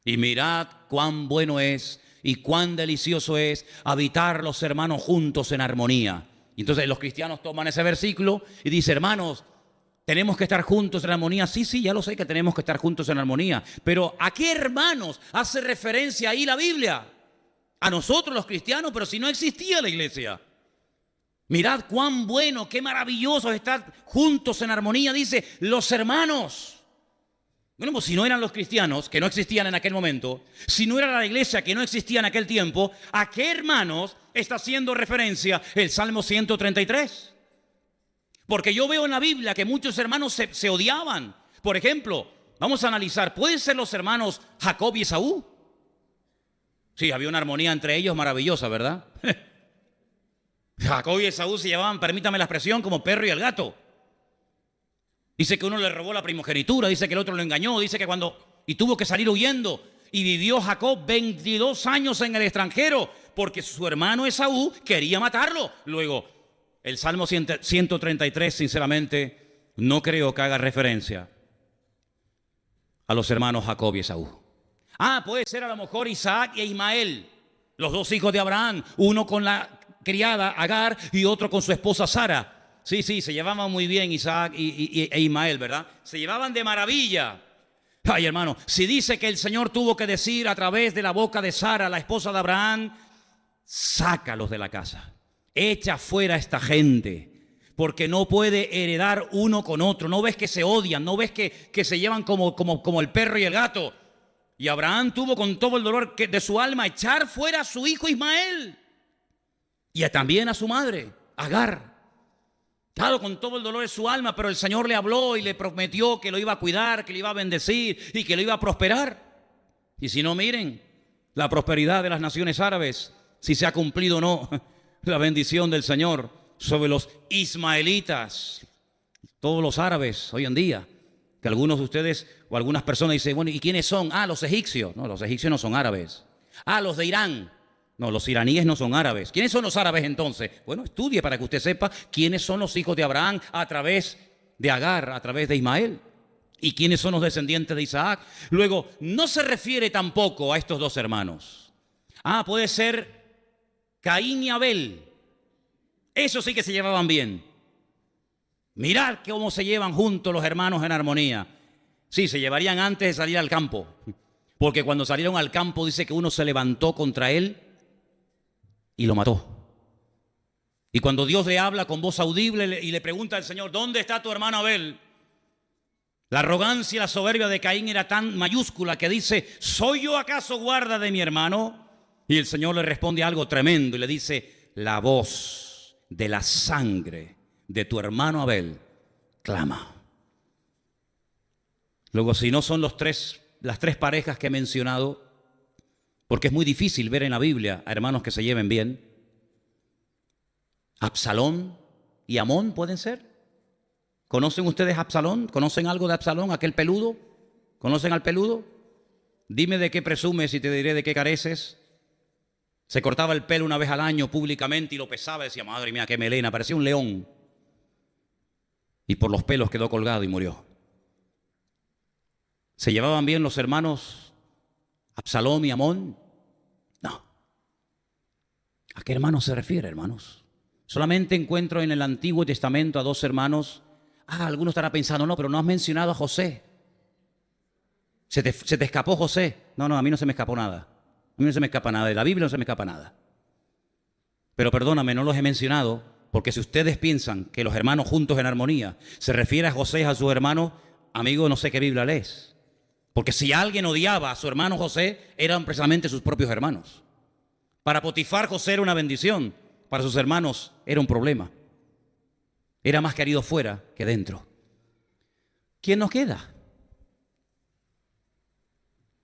Y mirad cuán bueno es y cuán delicioso es habitar los hermanos juntos en armonía. Y entonces los cristianos toman ese versículo y dicen, hermanos, ¿tenemos que estar juntos en armonía? Sí, ya lo sé que tenemos que estar juntos en armonía. Pero ¿a qué hermanos hace referencia ahí la Biblia? A nosotros los cristianos, pero si no existía la iglesia. Mirad cuán bueno, qué maravilloso es estar juntos en armonía, dice, los hermanos. Bueno, pues si no eran los cristianos, que no existían en aquel momento, si no era la iglesia que no existía en aquel tiempo, ¿a qué hermanos está haciendo referencia el Salmo 133? Porque yo veo en la Biblia que muchos hermanos se odiaban. Por ejemplo, vamos a analizar, ¿pueden ser los hermanos Jacob y Esaú? Sí, había una armonía entre ellos maravillosa, ¿verdad? Jacob y Esaú se llevaban, permítame la expresión, como perro y el gato. Dice que uno le robó la primogenitura, dice que el otro lo engañó, dice que y tuvo que salir huyendo. Y vivió Jacob 22 años en el extranjero porque su hermano Esaú quería matarlo. Luego, el Salmo 133, sinceramente, no creo que haga referencia a los hermanos Jacob y Esaú. Puede ser a lo mejor Isaac e Ismael, los dos hijos de Abraham, uno con la criada Agar y otro con su esposa Sara. Sí, se llevaban muy bien Isaac e Ismael, ¿verdad? Se llevaban de maravilla. Ay, hermano, si dice que el Señor tuvo que decir a través de la boca de Sara, la esposa de Abraham, sácalos de la casa, echa fuera a esta gente, porque no puede heredar uno con otro. No ves que se odian, no ves que se llevan como el perro y el gato. Y Abraham tuvo con todo el dolor de su alma echar fuera a su hijo Ismael y también a su madre, Agar. Claro, con todo el dolor de su alma, pero el Señor le habló y le prometió que lo iba a cuidar, que lo iba a bendecir y que lo iba a prosperar. Y si no, miren, la prosperidad de las naciones árabes, si se ha cumplido o no, la bendición del Señor sobre los ismaelitas, todos los árabes hoy en día, que algunos de ustedes o algunas personas dicen, bueno, ¿y quiénes son? Los egipcios. No, los egipcios no son árabes. Los de Irán. No, los iraníes no son árabes. ¿Quiénes son los árabes entonces? Bueno, estudie para que usted sepa quiénes son los hijos de Abraham a través de Agar, a través de Ismael. Y quiénes son los descendientes de Isaac. Luego, no se refiere tampoco a estos dos hermanos. Puede ser Caín y Abel. Esos sí que se llevaban bien. Mirad cómo se llevan juntos los hermanos en armonía. Sí, se llevarían antes de salir al campo. Porque cuando salieron al campo dice que uno se levantó contra él y lo mató. Y cuando Dios le habla con voz audible y le pregunta al Señor, ¿dónde está tu hermano Abel? La arrogancia y la soberbia de Caín era tan mayúscula que dice, ¿soy yo acaso guarda de mi hermano? Y el Señor le responde algo tremendo y le dice, la voz de la sangre de tu hermano Abel clama. Luego, si no son las tres parejas que he mencionado, porque es muy difícil ver en la Biblia a hermanos que se lleven bien. Absalón y Amón pueden ser. ¿Conocen ustedes a Absalón? ¿Conocen algo de Absalón, aquel peludo? ¿Conocen al peludo? Dime de qué presumes y te diré de qué careces. Se cortaba el pelo una vez al año públicamente y lo pesaba y decía, madre mía, qué melena, parecía un león. Y por los pelos quedó colgado y murió. ¿Se llevaban bien los hermanos Absalón y Amón? No. ¿A qué hermanos se refiere, hermanos? Solamente encuentro en el Antiguo Testamento a dos hermanos. Algunos estarán pensando, no, pero no has mencionado a José. ¿Se te escapó José? No, a mí no se me escapó nada. A mí no se me escapa nada. De la Biblia no se me escapa nada. Pero perdóname, no los he mencionado, porque si ustedes piensan que los hermanos juntos en armonía se refiere a José y a sus hermanos, amigo, no sé qué Biblia lees. Porque si alguien odiaba a su hermano José, eran precisamente sus propios hermanos. Para Potifar, José era una bendición. Para sus hermanos era un problema. Era más querido fuera que dentro. ¿Quién nos queda?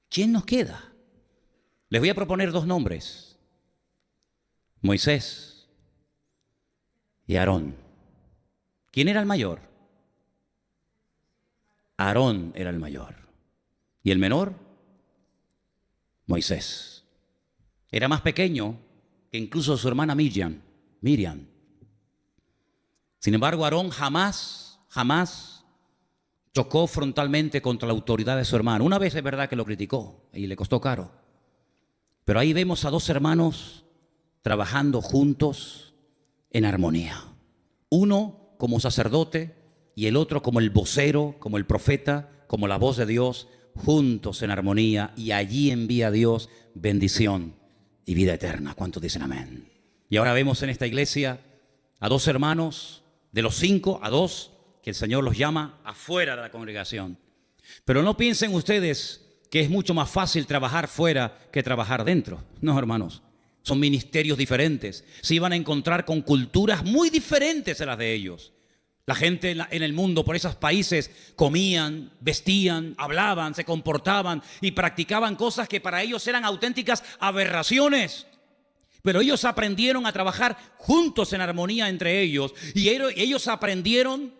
¿Quién nos queda? Les voy a proponer dos nombres. Moisés y Aarón. ¿Quién era el mayor? Aarón era el mayor. ¿Y el menor? Moisés. Era más pequeño que incluso su hermana Miriam. Sin embargo, Aarón jamás chocó frontalmente contra la autoridad de su hermano. Una vez es verdad que lo criticó y le costó caro. Pero ahí vemos a dos hermanos trabajando juntos en armonía. Uno como sacerdote y el otro como el vocero, como el profeta, como la voz de Dios, juntos en armonía, y allí envía Dios bendición y vida eterna. ¿Cuántos dicen amén? Y ahora vemos en esta iglesia a dos hermanos, de los 5 a 2, que el Señor los llama afuera de la congregación. Pero no piensen ustedes que es mucho más fácil trabajar fuera que trabajar dentro. No, hermanos, son ministerios diferentes. Se iban a encontrar con culturas muy diferentes a las de ellos. La gente en el mundo, por esos países, comían, vestían, hablaban, se comportaban y practicaban cosas que para ellos eran auténticas aberraciones. Pero ellos aprendieron a trabajar juntos en armonía entre ellos, y ellos aprendieron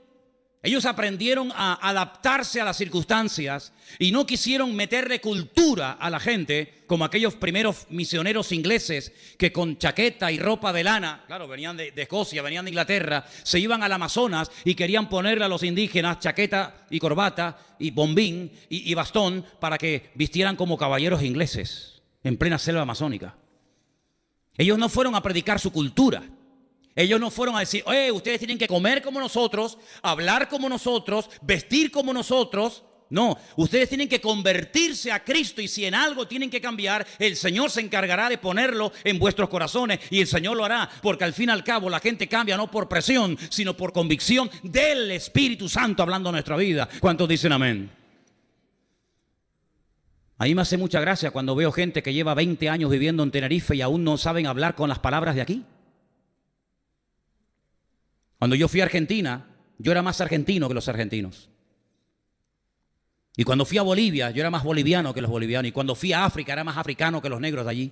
a adaptarse a las circunstancias y no quisieron meterle cultura a la gente como aquellos primeros misioneros ingleses que con chaqueta y ropa de lana, claro, venían de Escocia, venían de Inglaterra, se iban al Amazonas y querían ponerle a los indígenas chaqueta y corbata y bombín y bastón para que vistieran como caballeros ingleses en plena selva amazónica. Ellos no fueron a predicar su cultura. Ellos no fueron a decir, ustedes tienen que comer como nosotros, hablar como nosotros, vestir como nosotros. No, ustedes tienen que convertirse a Cristo, y si en algo tienen que cambiar, el Señor se encargará de ponerlo en vuestros corazones, y el Señor lo hará, porque al fin y al cabo la gente cambia no por presión, sino por convicción del Espíritu Santo hablando en nuestra vida. ¿Cuántos dicen amén? A mí me hace mucha gracia cuando veo gente que lleva 20 años viviendo en Tenerife y aún no saben hablar con las palabras de aquí. Cuando yo fui a Argentina, yo era más argentino que los argentinos. Y cuando fui a Bolivia, yo era más boliviano que los bolivianos. Y cuando fui a África, era más africano que los negros de allí.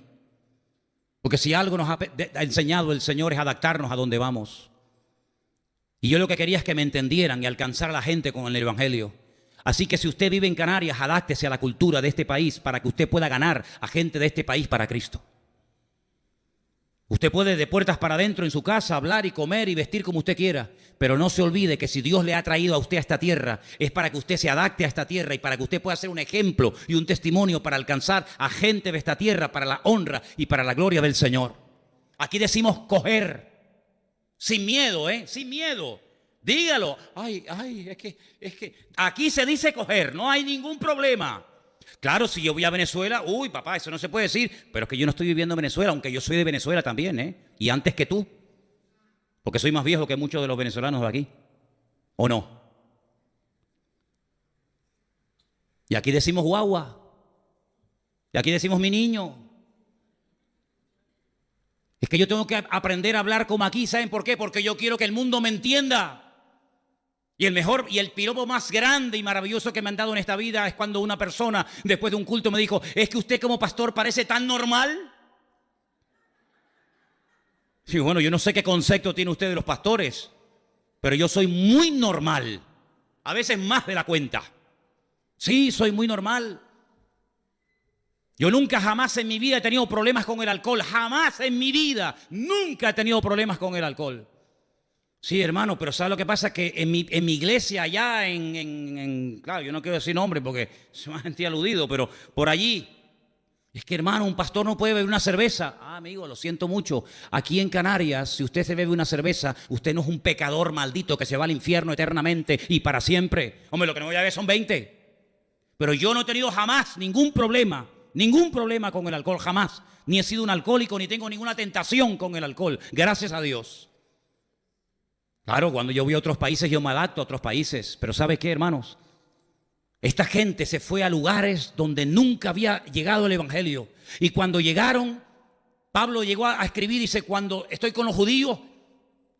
Porque si algo nos ha enseñado el Señor es adaptarnos a donde vamos. Y yo lo que quería es que me entendieran y alcanzar a la gente con el Evangelio. Así que si usted vive en Canarias, adáptese a la cultura de este país para que usted pueda ganar a gente de este país para Cristo. Usted puede de puertas para adentro en su casa hablar y comer y vestir como usted quiera, pero no se olvide que si Dios le ha traído a usted a esta tierra, es para que usted se adapte a esta tierra y para que usted pueda ser un ejemplo y un testimonio para alcanzar a gente de esta tierra para la honra y para la gloria del Señor. Aquí decimos coger, sin miedo, sin miedo. Dígalo. Es que aquí se dice coger, no hay ningún problema. Claro, si yo voy a Venezuela, papá, eso no se puede decir, pero es que yo no estoy viviendo en Venezuela, aunque yo soy de Venezuela también, y antes que tú, porque soy más viejo que muchos de los venezolanos de aquí, ¿o no? Y aquí decimos guagua, y aquí decimos mi niño. Es que yo tengo que aprender a hablar como aquí, ¿saben por qué? Porque yo quiero que el mundo me entienda. Y el piropo más grande y maravilloso que me han dado en esta vida es cuando una persona después de un culto me dijo, es que usted como pastor parece tan normal. Sí, bueno, yo no sé qué concepto tiene usted de los pastores, pero yo soy muy normal, a veces más de la cuenta. Sí, soy muy normal. Yo nunca jamás en mi vida he tenido problemas con el alcohol, jamás en mi vida, nunca he tenido problemas con el alcohol. Sí, hermano, pero ¿sabes lo que pasa? Que en mi iglesia allá claro, yo no quiero decir nombre porque se me ha sentido aludido, pero por allí, es que hermano, un pastor no puede beber una cerveza. Amigo, lo siento mucho. Aquí en Canarias, si usted se bebe una cerveza, usted no es un pecador maldito que se va al infierno eternamente y para siempre. Hombre, lo que no voy a ver son 20. Pero yo no he tenido jamás ningún problema con el alcohol, jamás. Ni he sido un alcohólico, ni tengo ninguna tentación con el alcohol, gracias a Dios. Claro, cuando yo voy a otros países, yo me adapto a otros países. Pero ¿sabe qué, hermanos? Esta gente se fue a lugares donde nunca había llegado el Evangelio. Y cuando llegaron, Pablo llegó a escribir, dice, cuando estoy con los judíos,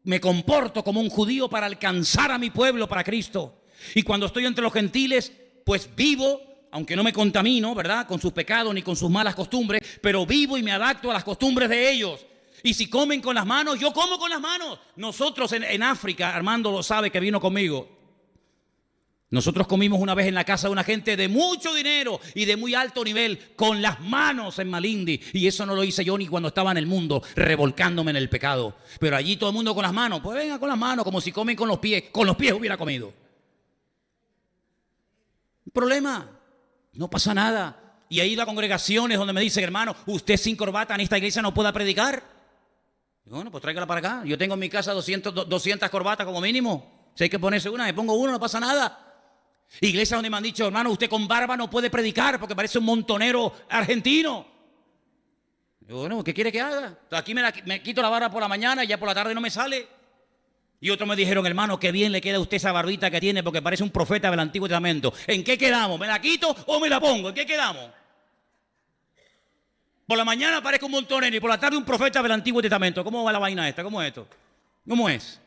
me comporto como un judío para alcanzar a mi pueblo para Cristo. Y cuando estoy entre los gentiles, pues vivo, aunque no me contamino, ¿verdad?, con sus pecados ni con sus malas costumbres, pero vivo y me adapto a las costumbres de ellos. Y si comen con las manos, yo como con las manos. Nosotros en África, Armando lo sabe que vino conmigo. Nosotros comimos una vez en la casa de una gente de mucho dinero y de muy alto nivel, con las manos en Malindi. Y eso no lo hice yo ni cuando estaba en el mundo, revolcándome en el pecado. Pero allí todo el mundo con las manos. Pues venga con las manos, como si comen con los pies. Con los pies hubiera comido. Problema, no pasa nada. Y he ido a congregaciones donde me dicen, hermano, usted sin corbata en esta iglesia no puede predicar. Y bueno, pues tráigala para acá. Yo tengo en mi casa 200 corbatas como mínimo. Si hay que ponerse una, me pongo una, no pasa nada. Iglesias donde me han dicho, hermano, usted con barba no puede predicar porque parece un montonero argentino. Y bueno, ¿qué quiere que haga? Aquí me quito la barba por la mañana y ya por la tarde no me sale. Y otros me dijeron, hermano, qué bien le queda a usted esa barbita que tiene porque parece un profeta del Antiguo Testamento. ¿En qué quedamos? ¿Me la quito o me la pongo? ¿En qué quedamos? Por la mañana parezco un montonero y por la tarde un profeta del Antiguo Testamento. ¿Cómo va la vaina esta? ¿Cómo es esto? ¿Cómo es?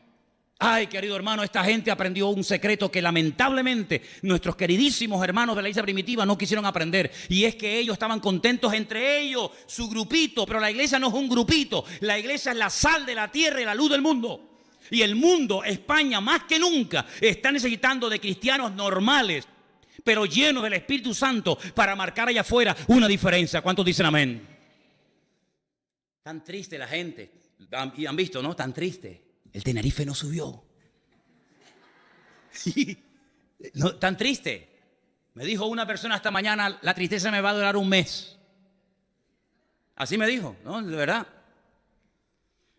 Ay, querido hermano, esta gente aprendió un secreto que lamentablemente nuestros queridísimos hermanos de la iglesia primitiva no quisieron aprender. Y es que ellos estaban contentos entre ellos, su grupito. Pero la iglesia no es un grupito. La iglesia es la sal de la tierra y la luz del mundo. Y el mundo, España, más que nunca, está necesitando de cristianos normales, pero llenos del Espíritu Santo para marcar allá afuera una diferencia. ¿Cuántos dicen amén? Tan triste la gente. Y han visto, ¿no? Tan triste. El Tenerife no subió. No, tan triste. Me dijo una persona esta mañana, la tristeza me va a durar un mes. Así me dijo, ¿no? De verdad.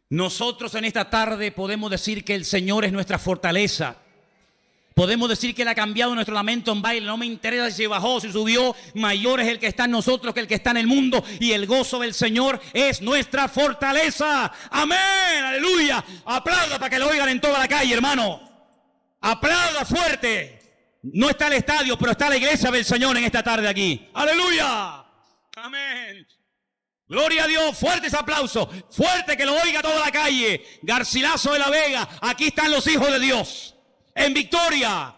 Nosotros en esta tarde podemos decir que el Señor es nuestra fortaleza. Podemos decir que Él ha cambiado nuestro lamento en baile. No me interesa si bajó, si subió. Mayor es el que está en nosotros que el que está en el mundo. Y el gozo del Señor es nuestra fortaleza. Amén, aleluya. Aplauda para que lo oigan en toda la calle, hermano. Aplauda fuerte. No está el estadio, pero está la iglesia del Señor en esta tarde aquí. Aleluya. Amén. Gloria a Dios, fuerte ese aplauso, fuerte que lo oiga toda la calle. Garcilaso de la Vega, aquí están los hijos de Dios. En victoria,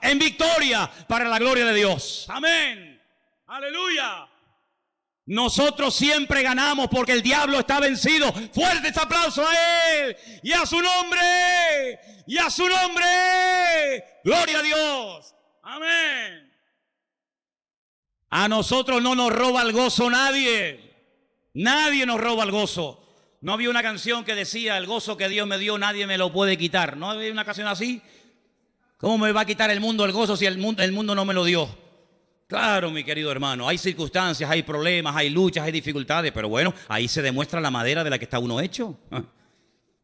para la gloria de Dios. Amén. Aleluya. Nosotros siempre ganamos porque el diablo está vencido. Fuerte ese aplauso a Él y a su nombre. Y a su nombre. Gloria a Dios. Amén. A nosotros no nos roba el gozo nadie. Nadie nos roba el gozo. No había una canción que decía, el gozo que Dios me dio nadie me lo puede quitar. ¿No había una canción así? ¿Cómo me va a quitar el mundo el gozo si el mundo no me lo dio? Claro, mi querido hermano, hay circunstancias, hay problemas, hay luchas, hay dificultades, pero bueno, ahí se demuestra la madera de la que está uno hecho.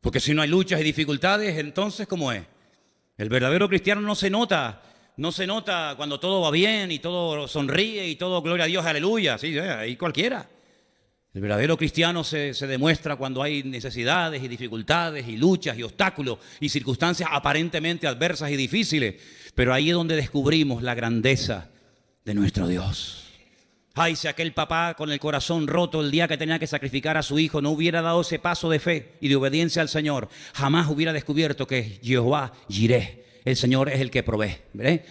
Porque si no hay luchas y dificultades, entonces, ¿cómo es? El verdadero cristiano no se nota cuando todo va bien y todo sonríe y todo, gloria a Dios, aleluya, sí, ahí cualquiera. El verdadero cristiano se demuestra cuando hay necesidades y dificultades y luchas y obstáculos y circunstancias aparentemente adversas y difíciles. Pero ahí es donde descubrimos la grandeza de nuestro Dios. Ay, si aquel papá con el corazón roto el día que tenía que sacrificar a su hijo no hubiera dado ese paso de fe y de obediencia al Señor, jamás hubiera descubierto que Jehová Jireh, el Señor es el que provee. ¿Ve?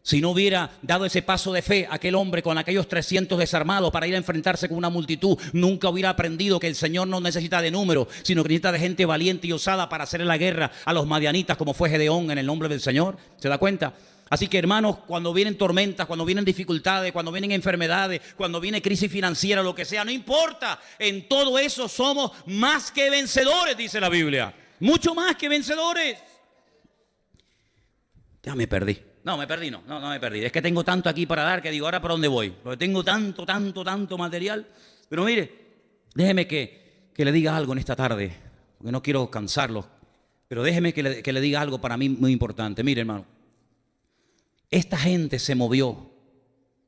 Si no hubiera dado ese paso de fe, aquel hombre con aquellos 300 desarmados para ir a enfrentarse con una multitud, nunca hubiera aprendido que el Señor no necesita de números, sino que necesita de gente valiente y osada para hacerle la guerra a los madianitas como fue Gedeón en el nombre del Señor. ¿Se da cuenta? Así que, hermanos, cuando vienen tormentas, cuando vienen dificultades, cuando vienen enfermedades, cuando viene crisis financiera, lo que sea, no importa. En todo eso somos más que vencedores, dice la Biblia. Mucho más que vencedores. Ya me perdí. No me perdí. Es que tengo tanto aquí para dar que digo, ¿ahora por dónde voy? Porque tengo tanto material. Pero mire, déjeme que le diga algo en esta tarde, porque no quiero cansarlo. Pero déjeme que le diga algo para mí muy importante. Mire, hermano, esta gente se movió.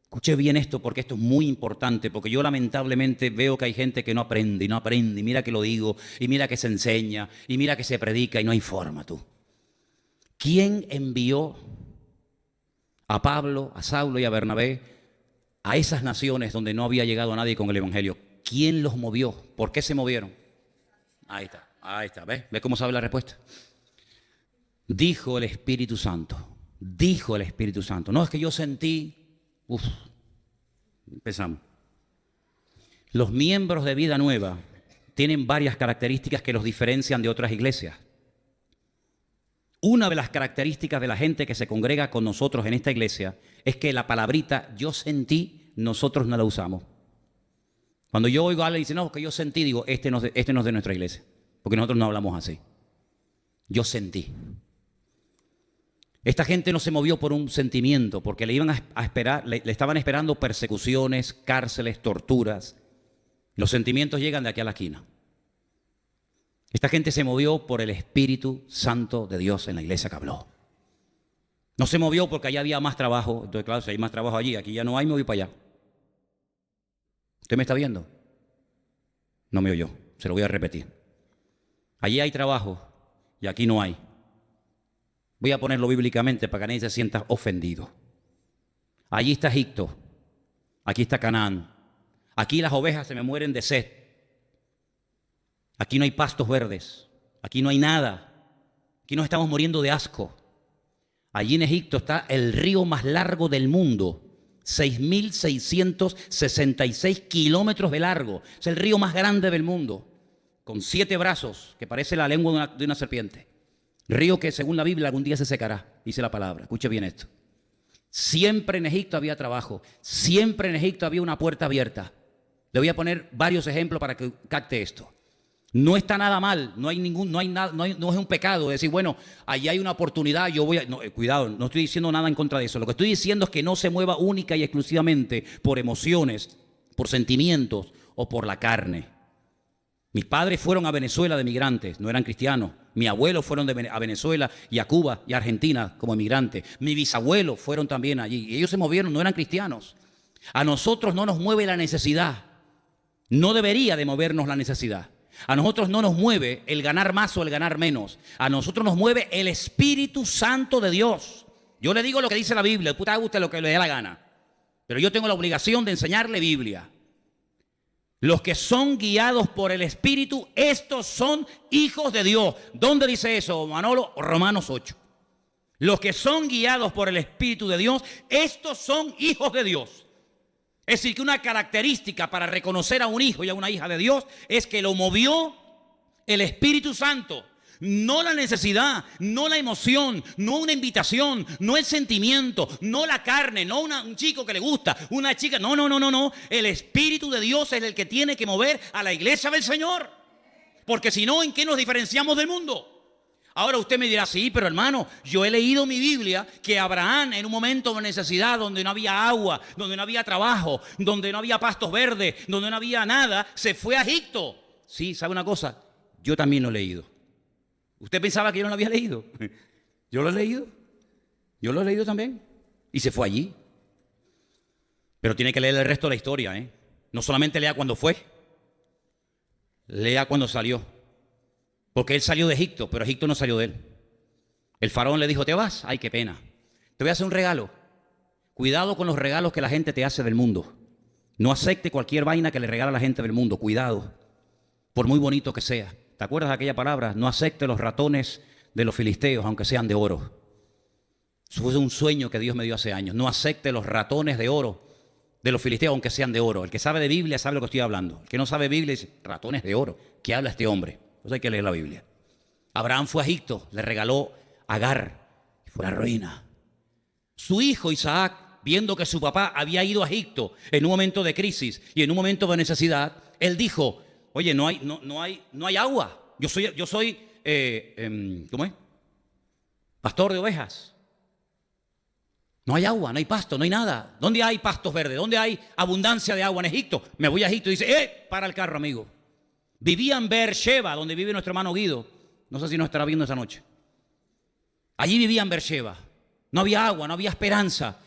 Escuche bien esto porque esto es muy importante, porque yo lamentablemente veo que hay gente que no aprende, y mira que lo digo, y mira que se enseña, y mira que se predica, y no hay forma, tú. ¿Quién envió a Pablo, a Saulo y a Bernabé a esas naciones donde no había llegado nadie con el Evangelio? ¿Quién los movió? ¿Por qué se movieron? Ahí está, ¿ves? ¿Ves cómo sabe la respuesta? Dijo el Espíritu Santo. No es que yo sentí. Empezamos. Los miembros de Vida Nueva tienen varias características que los diferencian de otras iglesias. Una de las características de la gente que se congrega con nosotros en esta iglesia es que la palabrita yo sentí, nosotros no la usamos. Cuando yo oigo a alguien y dice, no, que yo sentí, digo, este no es de nuestra iglesia, porque nosotros no hablamos así. Yo sentí. Esta gente no se movió por un sentimiento, porque le iban a esperar, le estaban esperando persecuciones, cárceles, torturas. Los sentimientos llegan de aquí a la esquina. Esta gente se movió por el Espíritu Santo de Dios en la iglesia que habló. No se movió porque allá había más trabajo. Entonces, claro, si hay más trabajo allí, aquí ya no hay, me voy para allá. ¿Usted me está viendo? No me oyó, se lo voy a repetir. Allí hay trabajo y aquí no hay. Voy a ponerlo bíblicamente para que nadie se sienta ofendido. Allí está Egipto, aquí está Canaán. Aquí las ovejas se me mueren de sed. Aquí no hay pastos verdes, aquí no hay nada. Aquí nos estamos muriendo de asco. Allí en Egipto está el río más largo del mundo, 6.666 kilómetros de largo. Es el río más grande del mundo, con 7 brazos, que parece la lengua de una serpiente. Río que según la Biblia algún día se secará, dice la palabra. Escuche bien esto. Siempre en Egipto había trabajo, siempre en Egipto había una puerta abierta. Le voy a poner varios ejemplos para que capte esto. No está nada mal, no es un pecado decir, bueno, allí hay una oportunidad, yo voy a... No, cuidado, no estoy diciendo nada en contra de eso. Lo que estoy diciendo es que no se mueva única y exclusivamente por emociones, por sentimientos o por la carne. Mis padres fueron a Venezuela de migrantes, no eran cristianos. Mis abuelos fueron a Venezuela y a Cuba y a Argentina como emigrantes. Mis bisabuelos fueron también allí. Ellos se movieron, no eran cristianos. A nosotros no nos mueve la necesidad. No debería de movernos la necesidad. A nosotros no nos mueve el ganar más o el ganar menos. A nosotros nos mueve el Espíritu Santo de Dios. Yo le digo lo que dice la Biblia, después haga usted lo que le dé la gana. Pero yo tengo la obligación de enseñarle Biblia. Los que son guiados por el Espíritu, estos son hijos de Dios. ¿Dónde dice eso, Manolo? Romanos 8. Los que son guiados por el Espíritu de Dios, estos son hijos de Dios. Es decir, que una característica para reconocer a un hijo y a una hija de Dios es que lo movió el Espíritu Santo. No la necesidad, no la emoción, no una invitación, no el sentimiento, no la carne, no un chico que le gusta, una chica. No. El Espíritu de Dios es el que tiene que mover a la iglesia del Señor. Porque si no, ¿en qué nos diferenciamos del mundo? Ahora usted me dirá, sí, pero hermano, yo he leído mi Biblia que Abraham en un momento de necesidad, donde no había agua, donde no había trabajo, donde no había pastos verdes, donde no había nada, se fue a Egipto. Sí, ¿sabe una cosa? Yo también lo he leído. ¿Usted pensaba que yo no lo había leído? Yo lo he leído. Yo lo he leído también. Y se fue allí. Pero tiene que leer el resto de la historia, ¿eh? No solamente lea cuando fue, lea cuando salió. Porque él salió de Egipto, pero Egipto no salió de él. El faraón le dijo, ¿te vas? Ay, qué pena. Te voy a hacer un regalo. Cuidado con los regalos que la gente te hace del mundo. No acepte cualquier vaina que le regala la gente del mundo. Cuidado. Por muy bonito que sea. ¿Te acuerdas de aquella palabra? No acepte los ratones de los filisteos, aunque sean de oro. Eso fue un sueño que Dios me dio hace años. No acepte los ratones de oro de los filisteos, aunque sean de oro. El que sabe de Biblia sabe lo que estoy hablando. El que no sabe de Biblia dice, ratones de oro. ¿Qué habla este hombre? Entonces hay que leer la Biblia. Abraham fue a Egipto, le regaló a Agar, y fue la ruina. Su hijo Isaac, viendo que su papá había ido a Egipto en un momento de crisis y en un momento de necesidad, él dijo, oye, no hay agua. Yo soy ¿cómo es? Pastor de ovejas. No hay agua, no hay pasto, no hay nada. ¿Dónde hay pastos verdes? ¿Dónde hay abundancia de agua? En Egipto. Me voy a Egipto y dice, para el carro, amigo. Vivía en Beersheba, donde vive nuestro hermano Guido. No sé si nos estará viendo esa noche. Allí vivía en Beersheba. No había agua, no había esperanza.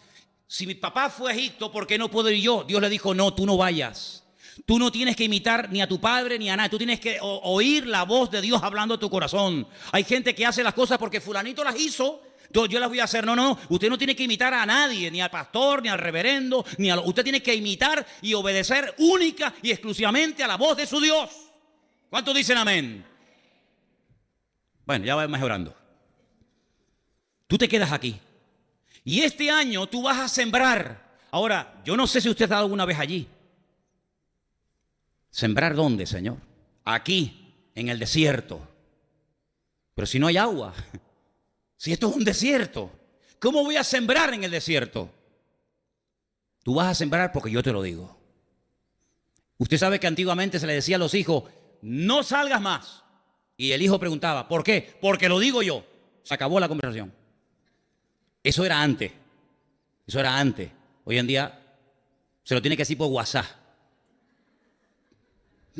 Si mi papá fue a Egipto, ¿por qué no puedo ir yo? Dios le dijo, no, tú no vayas. Tú no tienes que imitar ni a tu padre ni a nadie. Tú tienes que oír la voz de Dios hablando a tu corazón. Hay gente que hace las cosas porque fulanito las hizo. Yo las voy a hacer. No. Usted no tiene que imitar a nadie, ni al pastor, ni al reverendo, usted tiene que imitar y obedecer única y exclusivamente a la voz de su Dios. ¿Cuántos dicen amén? Bueno, ya va mejorando. Tú te quedas aquí. Y este año tú vas a sembrar. Ahora, yo no sé si usted ha estado alguna vez allí. ¿Sembrar dónde, Señor? Aquí, en el desierto. Pero si no hay agua. Si esto es un desierto, ¿cómo voy a sembrar en el desierto? Tú vas a sembrar porque yo te lo digo. Usted sabe que antiguamente se le decía a los hijos, no salgas más. Y el hijo preguntaba, ¿por qué? Porque lo digo yo. Se acabó la conversación. Eso era antes. Eso era antes. Hoy en día se lo tiene que decir por WhatsApp.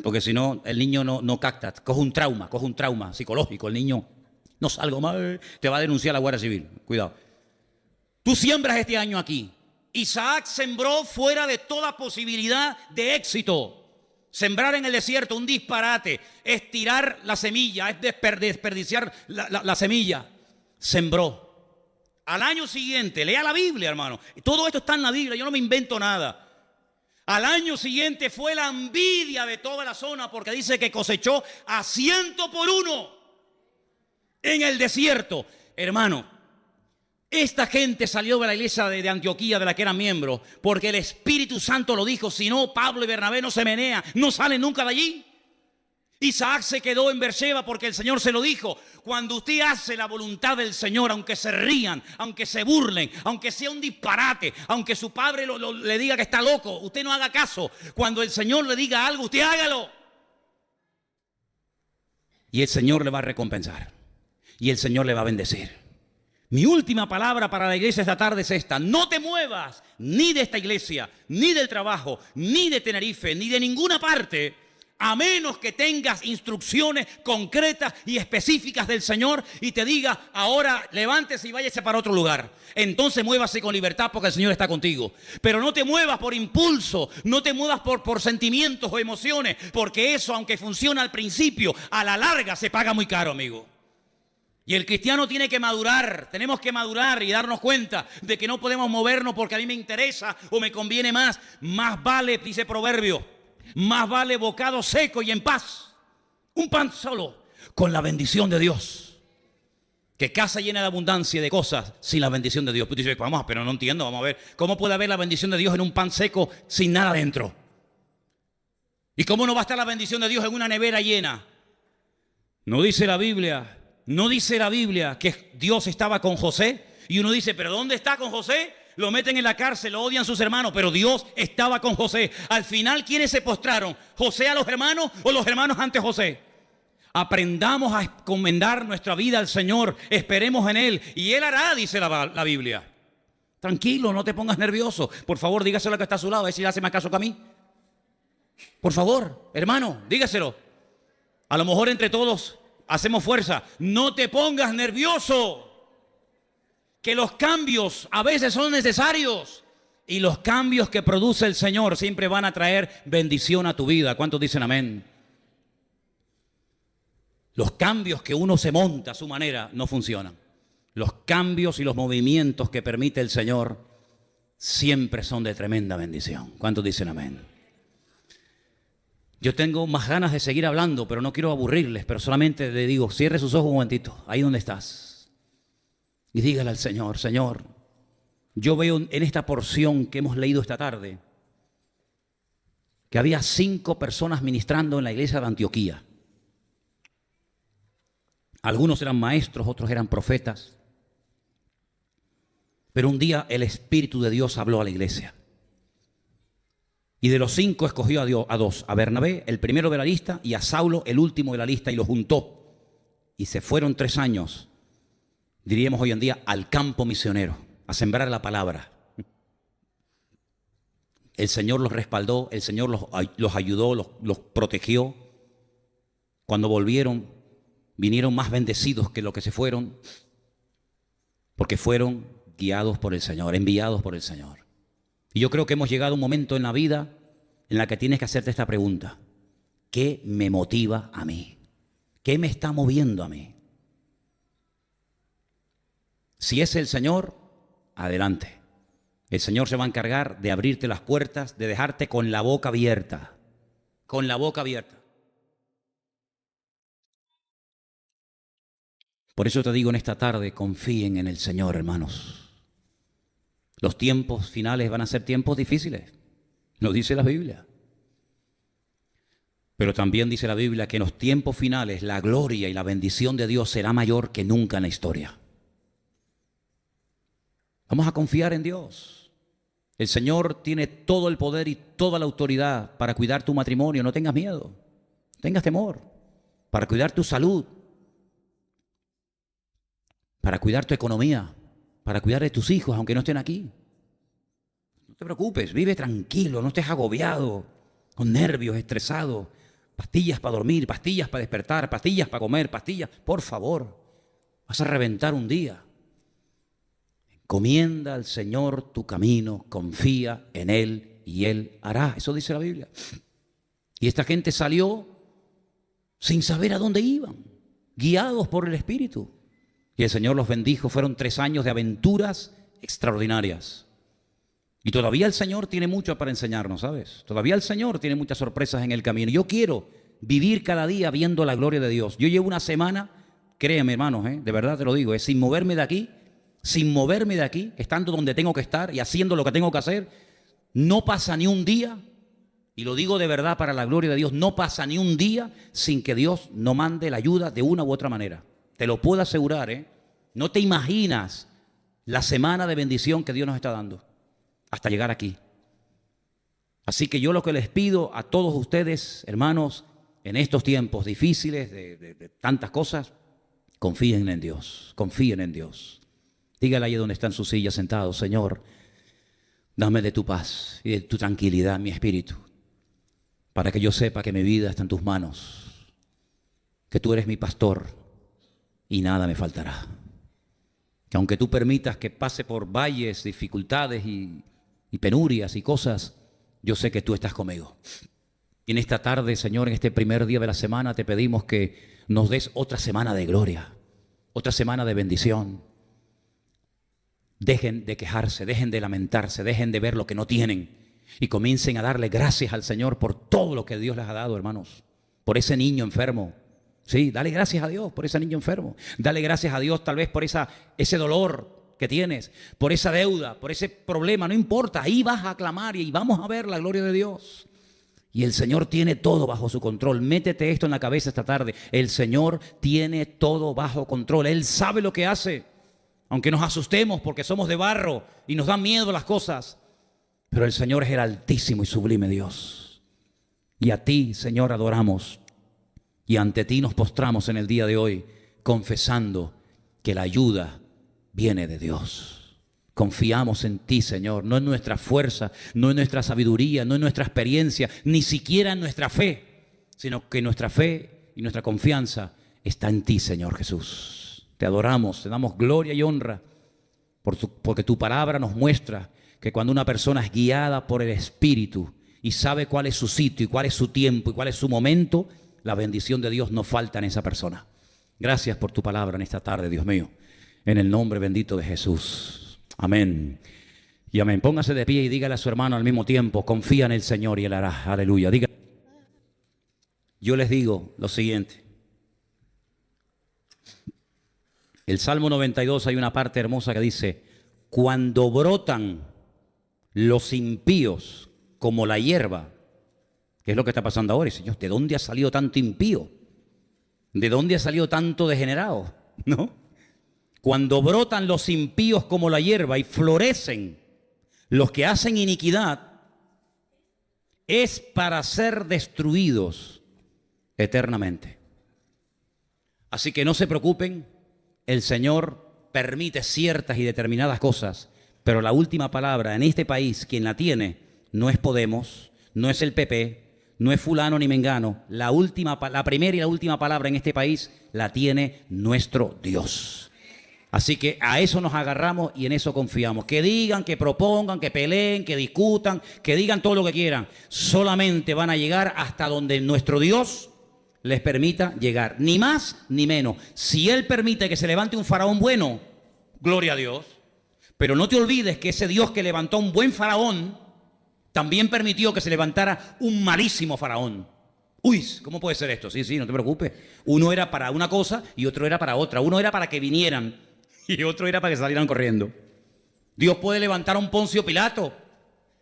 Porque si no, el niño no capta. Coge un trauma psicológico. El niño, no salgo mal, te va a denunciar a la Guardia Civil. Cuidado. Tú siembras este año aquí. Isaac sembró fuera de toda posibilidad de éxito. Sembrar en el desierto, un disparate, es tirar la semilla, es desperdiciar la semilla. Sembró. Al año siguiente, lea la Biblia, hermano. Todo esto está en la Biblia, yo no me invento nada. Al año siguiente fue la envidia de toda la zona porque dice que cosechó a 100 por 1 en el desierto. Hermano, esta gente salió de la iglesia de Antioquía, de la que eran miembros, porque el Espíritu Santo lo dijo. Si no, Pablo y Bernabé no se menean, no salen nunca de allí. Isaac se quedó en Beerseba porque el Señor se lo dijo. Cuando usted hace la voluntad del Señor, aunque se rían, aunque se burlen, aunque sea un disparate, aunque su padre le diga que está loco, usted no haga caso. Cuando el Señor le diga algo, usted hágalo. Y el Señor le va a recompensar. Y el Señor le va a bendecir. Mi última palabra para la iglesia esta tarde es esta. No te muevas ni de esta iglesia, ni del trabajo, ni de Tenerife, ni de ninguna parte, a menos que tengas instrucciones concretas y específicas del Señor y te diga, ahora levántese y váyase para otro lugar. Entonces muévase con libertad porque el Señor está contigo. Pero no te muevas por impulso, no te muevas por sentimientos o emociones, porque eso, aunque funciona al principio, a la larga se paga muy caro, amigo. Y el cristiano tiene que madurar, tenemos que madurar y darnos cuenta de que no podemos movernos porque a mí me interesa o me conviene más. Más vale, dice Proverbio, más vale bocado seco y en paz, un pan solo, con la bendición de Dios, que casa llena de abundancia de cosas sin la bendición de Dios. Pues dice, vamos, pero no entiendo, vamos a ver, ¿cómo puede haber la bendición de Dios en un pan seco sin nada dentro? ¿Y cómo no va a estar la bendición de Dios en una nevera llena? No dice la Biblia que Dios estaba con José. Y uno dice, ¿pero dónde está con José? Lo meten en la cárcel, lo odian sus hermanos, pero Dios estaba con José. Al final, ¿quiénes se postraron? ¿José a los hermanos o los hermanos ante José? Aprendamos a encomendar nuestra vida al Señor, esperemos en Él y Él hará, dice la Biblia. Tranquilo, no te pongas nervioso. Por favor, dígaselo al que está a su lado, a ver si le hace más caso que a mí. Por favor, hermano, dígaselo. A lo mejor entre todos hacemos fuerza. No te pongas nervioso. Que los cambios a veces son necesarios. Y los cambios que produce el Señor siempre van a traer bendición a tu vida. ¿Cuántos dicen amén? Los cambios que uno se monta a su manera no funcionan. Los cambios y los movimientos que permite el Señor siempre son de tremenda bendición. ¿Cuántos dicen amén? Yo tengo más ganas de seguir hablando, pero no quiero aburrirles, pero solamente le digo, cierre sus ojos un momentito, ahí donde estás. Y dígale al Señor, Señor, yo veo en esta porción que hemos leído esta tarde, que había 5 personas ministrando en la iglesia de Antioquía. Algunos eran maestros, otros eran profetas. Pero un día el Espíritu de Dios habló a la iglesia. Y de los 5 escogió a 2, a Bernabé, el primero de la lista, y a Saulo, el último de la lista, y los juntó. Y se fueron 3 años, diríamos hoy en día, al campo misionero, a sembrar la palabra. El Señor los respaldó, el Señor los ayudó, los protegió. Cuando volvieron, vinieron más bendecidos que lo que se fueron, porque fueron guiados por el Señor, enviados por el Señor. Y yo creo que hemos llegado a un momento en la vida en la que tienes que hacerte esta pregunta. ¿Qué me motiva a mí? ¿Qué me está moviendo a mí? Si es el Señor, adelante. El Señor se va a encargar de abrirte las puertas, de dejarte con la boca abierta. Con la boca abierta. Por eso te digo en esta tarde, confíen en el Señor, hermanos. Los tiempos finales van a ser tiempos difíciles, lo dice la Biblia. Pero también dice la Biblia que en los tiempos finales la gloria y la bendición de Dios será mayor que nunca en la historia. Vamos a confiar en Dios. El Señor tiene todo el poder y toda la autoridad para cuidar tu matrimonio. No tengas miedo, no tengas temor. Para cuidar tu salud, para cuidar tu economía, para cuidar de tus hijos, aunque no estén aquí. No te preocupes, vive tranquilo, no estés agobiado, con nervios, estresado. Pastillas para dormir, pastillas para despertar, pastillas para comer, pastillas. Por favor, vas a reventar un día. Encomienda al Señor tu camino, confía en Él y Él hará. Eso dice la Biblia. Y esta gente salió sin saber a dónde iban, guiados por el Espíritu. Y el Señor los bendijo. Fueron 3 años de aventuras extraordinarias. Y todavía el Señor tiene mucho para enseñarnos, ¿sabes? Todavía el Señor tiene muchas sorpresas en el camino. Yo quiero vivir cada día viendo la gloria de Dios. Yo llevo una semana, créeme hermanos, de verdad te lo digo, sin moverme de aquí, estando donde tengo que estar y haciendo lo que tengo que hacer. No pasa ni un día, y lo digo de verdad para la gloria de Dios, no pasa ni un día sin que Dios no mande la ayuda de una u otra manera. Te lo puedo asegurar, No te imaginas la semana de bendición que Dios nos está dando hasta llegar aquí. Así que yo lo que les pido a todos ustedes, hermanos, en estos tiempos difíciles de tantas cosas, confíen en Dios, confíen en Dios. Dígale ahí donde está en su silla sentado: Señor, dame de tu paz y de tu tranquilidad mi espíritu, para que yo sepa que mi vida está en tus manos, que tú eres mi pastor y nada me faltará. Que aunque tú permitas que pase por valles, dificultades y penurias y cosas, yo sé que tú estás conmigo. Y en esta tarde, Señor, en este primer día de la semana, te pedimos que nos des otra semana de gloria, otra semana de bendición. Dejen de quejarse, dejen de lamentarse, dejen de ver lo que no tienen y comiencen a darle gracias al Señor por todo lo que Dios les ha dado, hermanos. Por ese niño enfermo. Sí, dale gracias a Dios por ese niño enfermo. Dale gracias a Dios tal vez por ese dolor que tienes, por esa deuda, por ese problema. No importa, ahí vas a clamar y vamos a ver la gloria de Dios. Y el Señor tiene todo bajo su control. Métete esto en la cabeza esta tarde. El Señor tiene todo bajo control. Él sabe lo que hace. Aunque nos asustemos porque somos de barro y nos dan miedo las cosas. Pero el Señor es el altísimo y sublime Dios. Y a ti, Señor, adoramos. Y ante ti nos postramos en el día de hoy, confesando que la ayuda viene de Dios. Confiamos en ti, Señor, no en nuestra fuerza, no en nuestra sabiduría, no en nuestra experiencia, ni siquiera en nuestra fe, sino que nuestra fe y nuestra confianza está en ti, Señor Jesús. Te adoramos, te damos gloria y honra, porque tu palabra nos muestra que cuando una persona es guiada por el Espíritu y sabe cuál es su sitio y cuál es su tiempo y cuál es su momento, la bendición de Dios no falta en esa persona. Gracias por tu palabra en esta tarde, Dios mío, en el nombre bendito de Jesús. Amén y amén. Póngase de pie y dígale a su hermano al mismo tiempo: confía en el Señor y Él hará. Aleluya. Diga. Yo les digo lo siguiente. El Salmo 92 hay una parte hermosa que dice: cuando brotan los impíos como la hierba. ¿Qué es lo que está pasando ahora? Y Señor, ¿de dónde ha salido tanto impío? ¿De dónde ha salido tanto degenerado? ¿No? Cuando brotan los impíos como la hierba y florecen los que hacen iniquidad, es para ser destruidos eternamente. Así que no se preocupen, el Señor permite ciertas y determinadas cosas, pero la última palabra en este país, quien la tiene, no es Podemos, no es el PP, no es fulano ni mengano. La primera y la última palabra en este país la tiene nuestro Dios. Así que a eso nos agarramos y en eso confiamos. Que digan, que propongan, que peleen, que discutan, que digan todo lo que quieran. Solamente van a llegar hasta donde nuestro Dios les permita llegar. Ni más ni menos. Si Él permite que se levante un faraón bueno, gloria a Dios. Pero no te olvides que ese Dios que levantó un buen faraón también permitió que se levantara un malísimo faraón. Uy, ¿cómo puede ser esto? Sí, no te preocupes. Uno era para una cosa y otro era para otra. Uno era para que vinieran y otro era para que salieran corriendo. Dios puede levantar a un Poncio Pilato,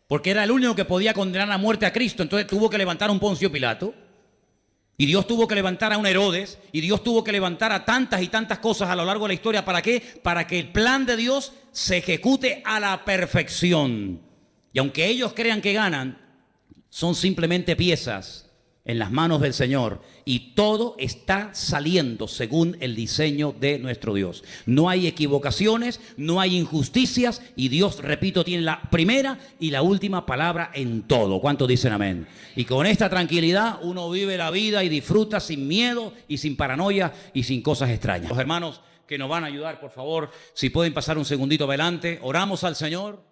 porque era el único que podía condenar a muerte a Cristo. Entonces tuvo que levantar a un Poncio Pilato. Y Dios tuvo que levantar a un Herodes. Y Dios tuvo que levantar a tantas y tantas cosas a lo largo de la historia. ¿Para qué? Para que el plan de Dios se ejecute a la perfección. Y aunque ellos crean que ganan, son simplemente piezas en las manos del Señor, y todo está saliendo según el diseño de nuestro Dios. No hay equivocaciones, no hay injusticias, y Dios, repito, tiene la primera y la última palabra en todo. ¿Cuántos dicen amén? Y con esta tranquilidad uno vive la vida y disfruta sin miedo y sin paranoia y sin cosas extrañas. Los hermanos que nos van a ayudar, por favor, si pueden pasar un segundito adelante, oramos al Señor.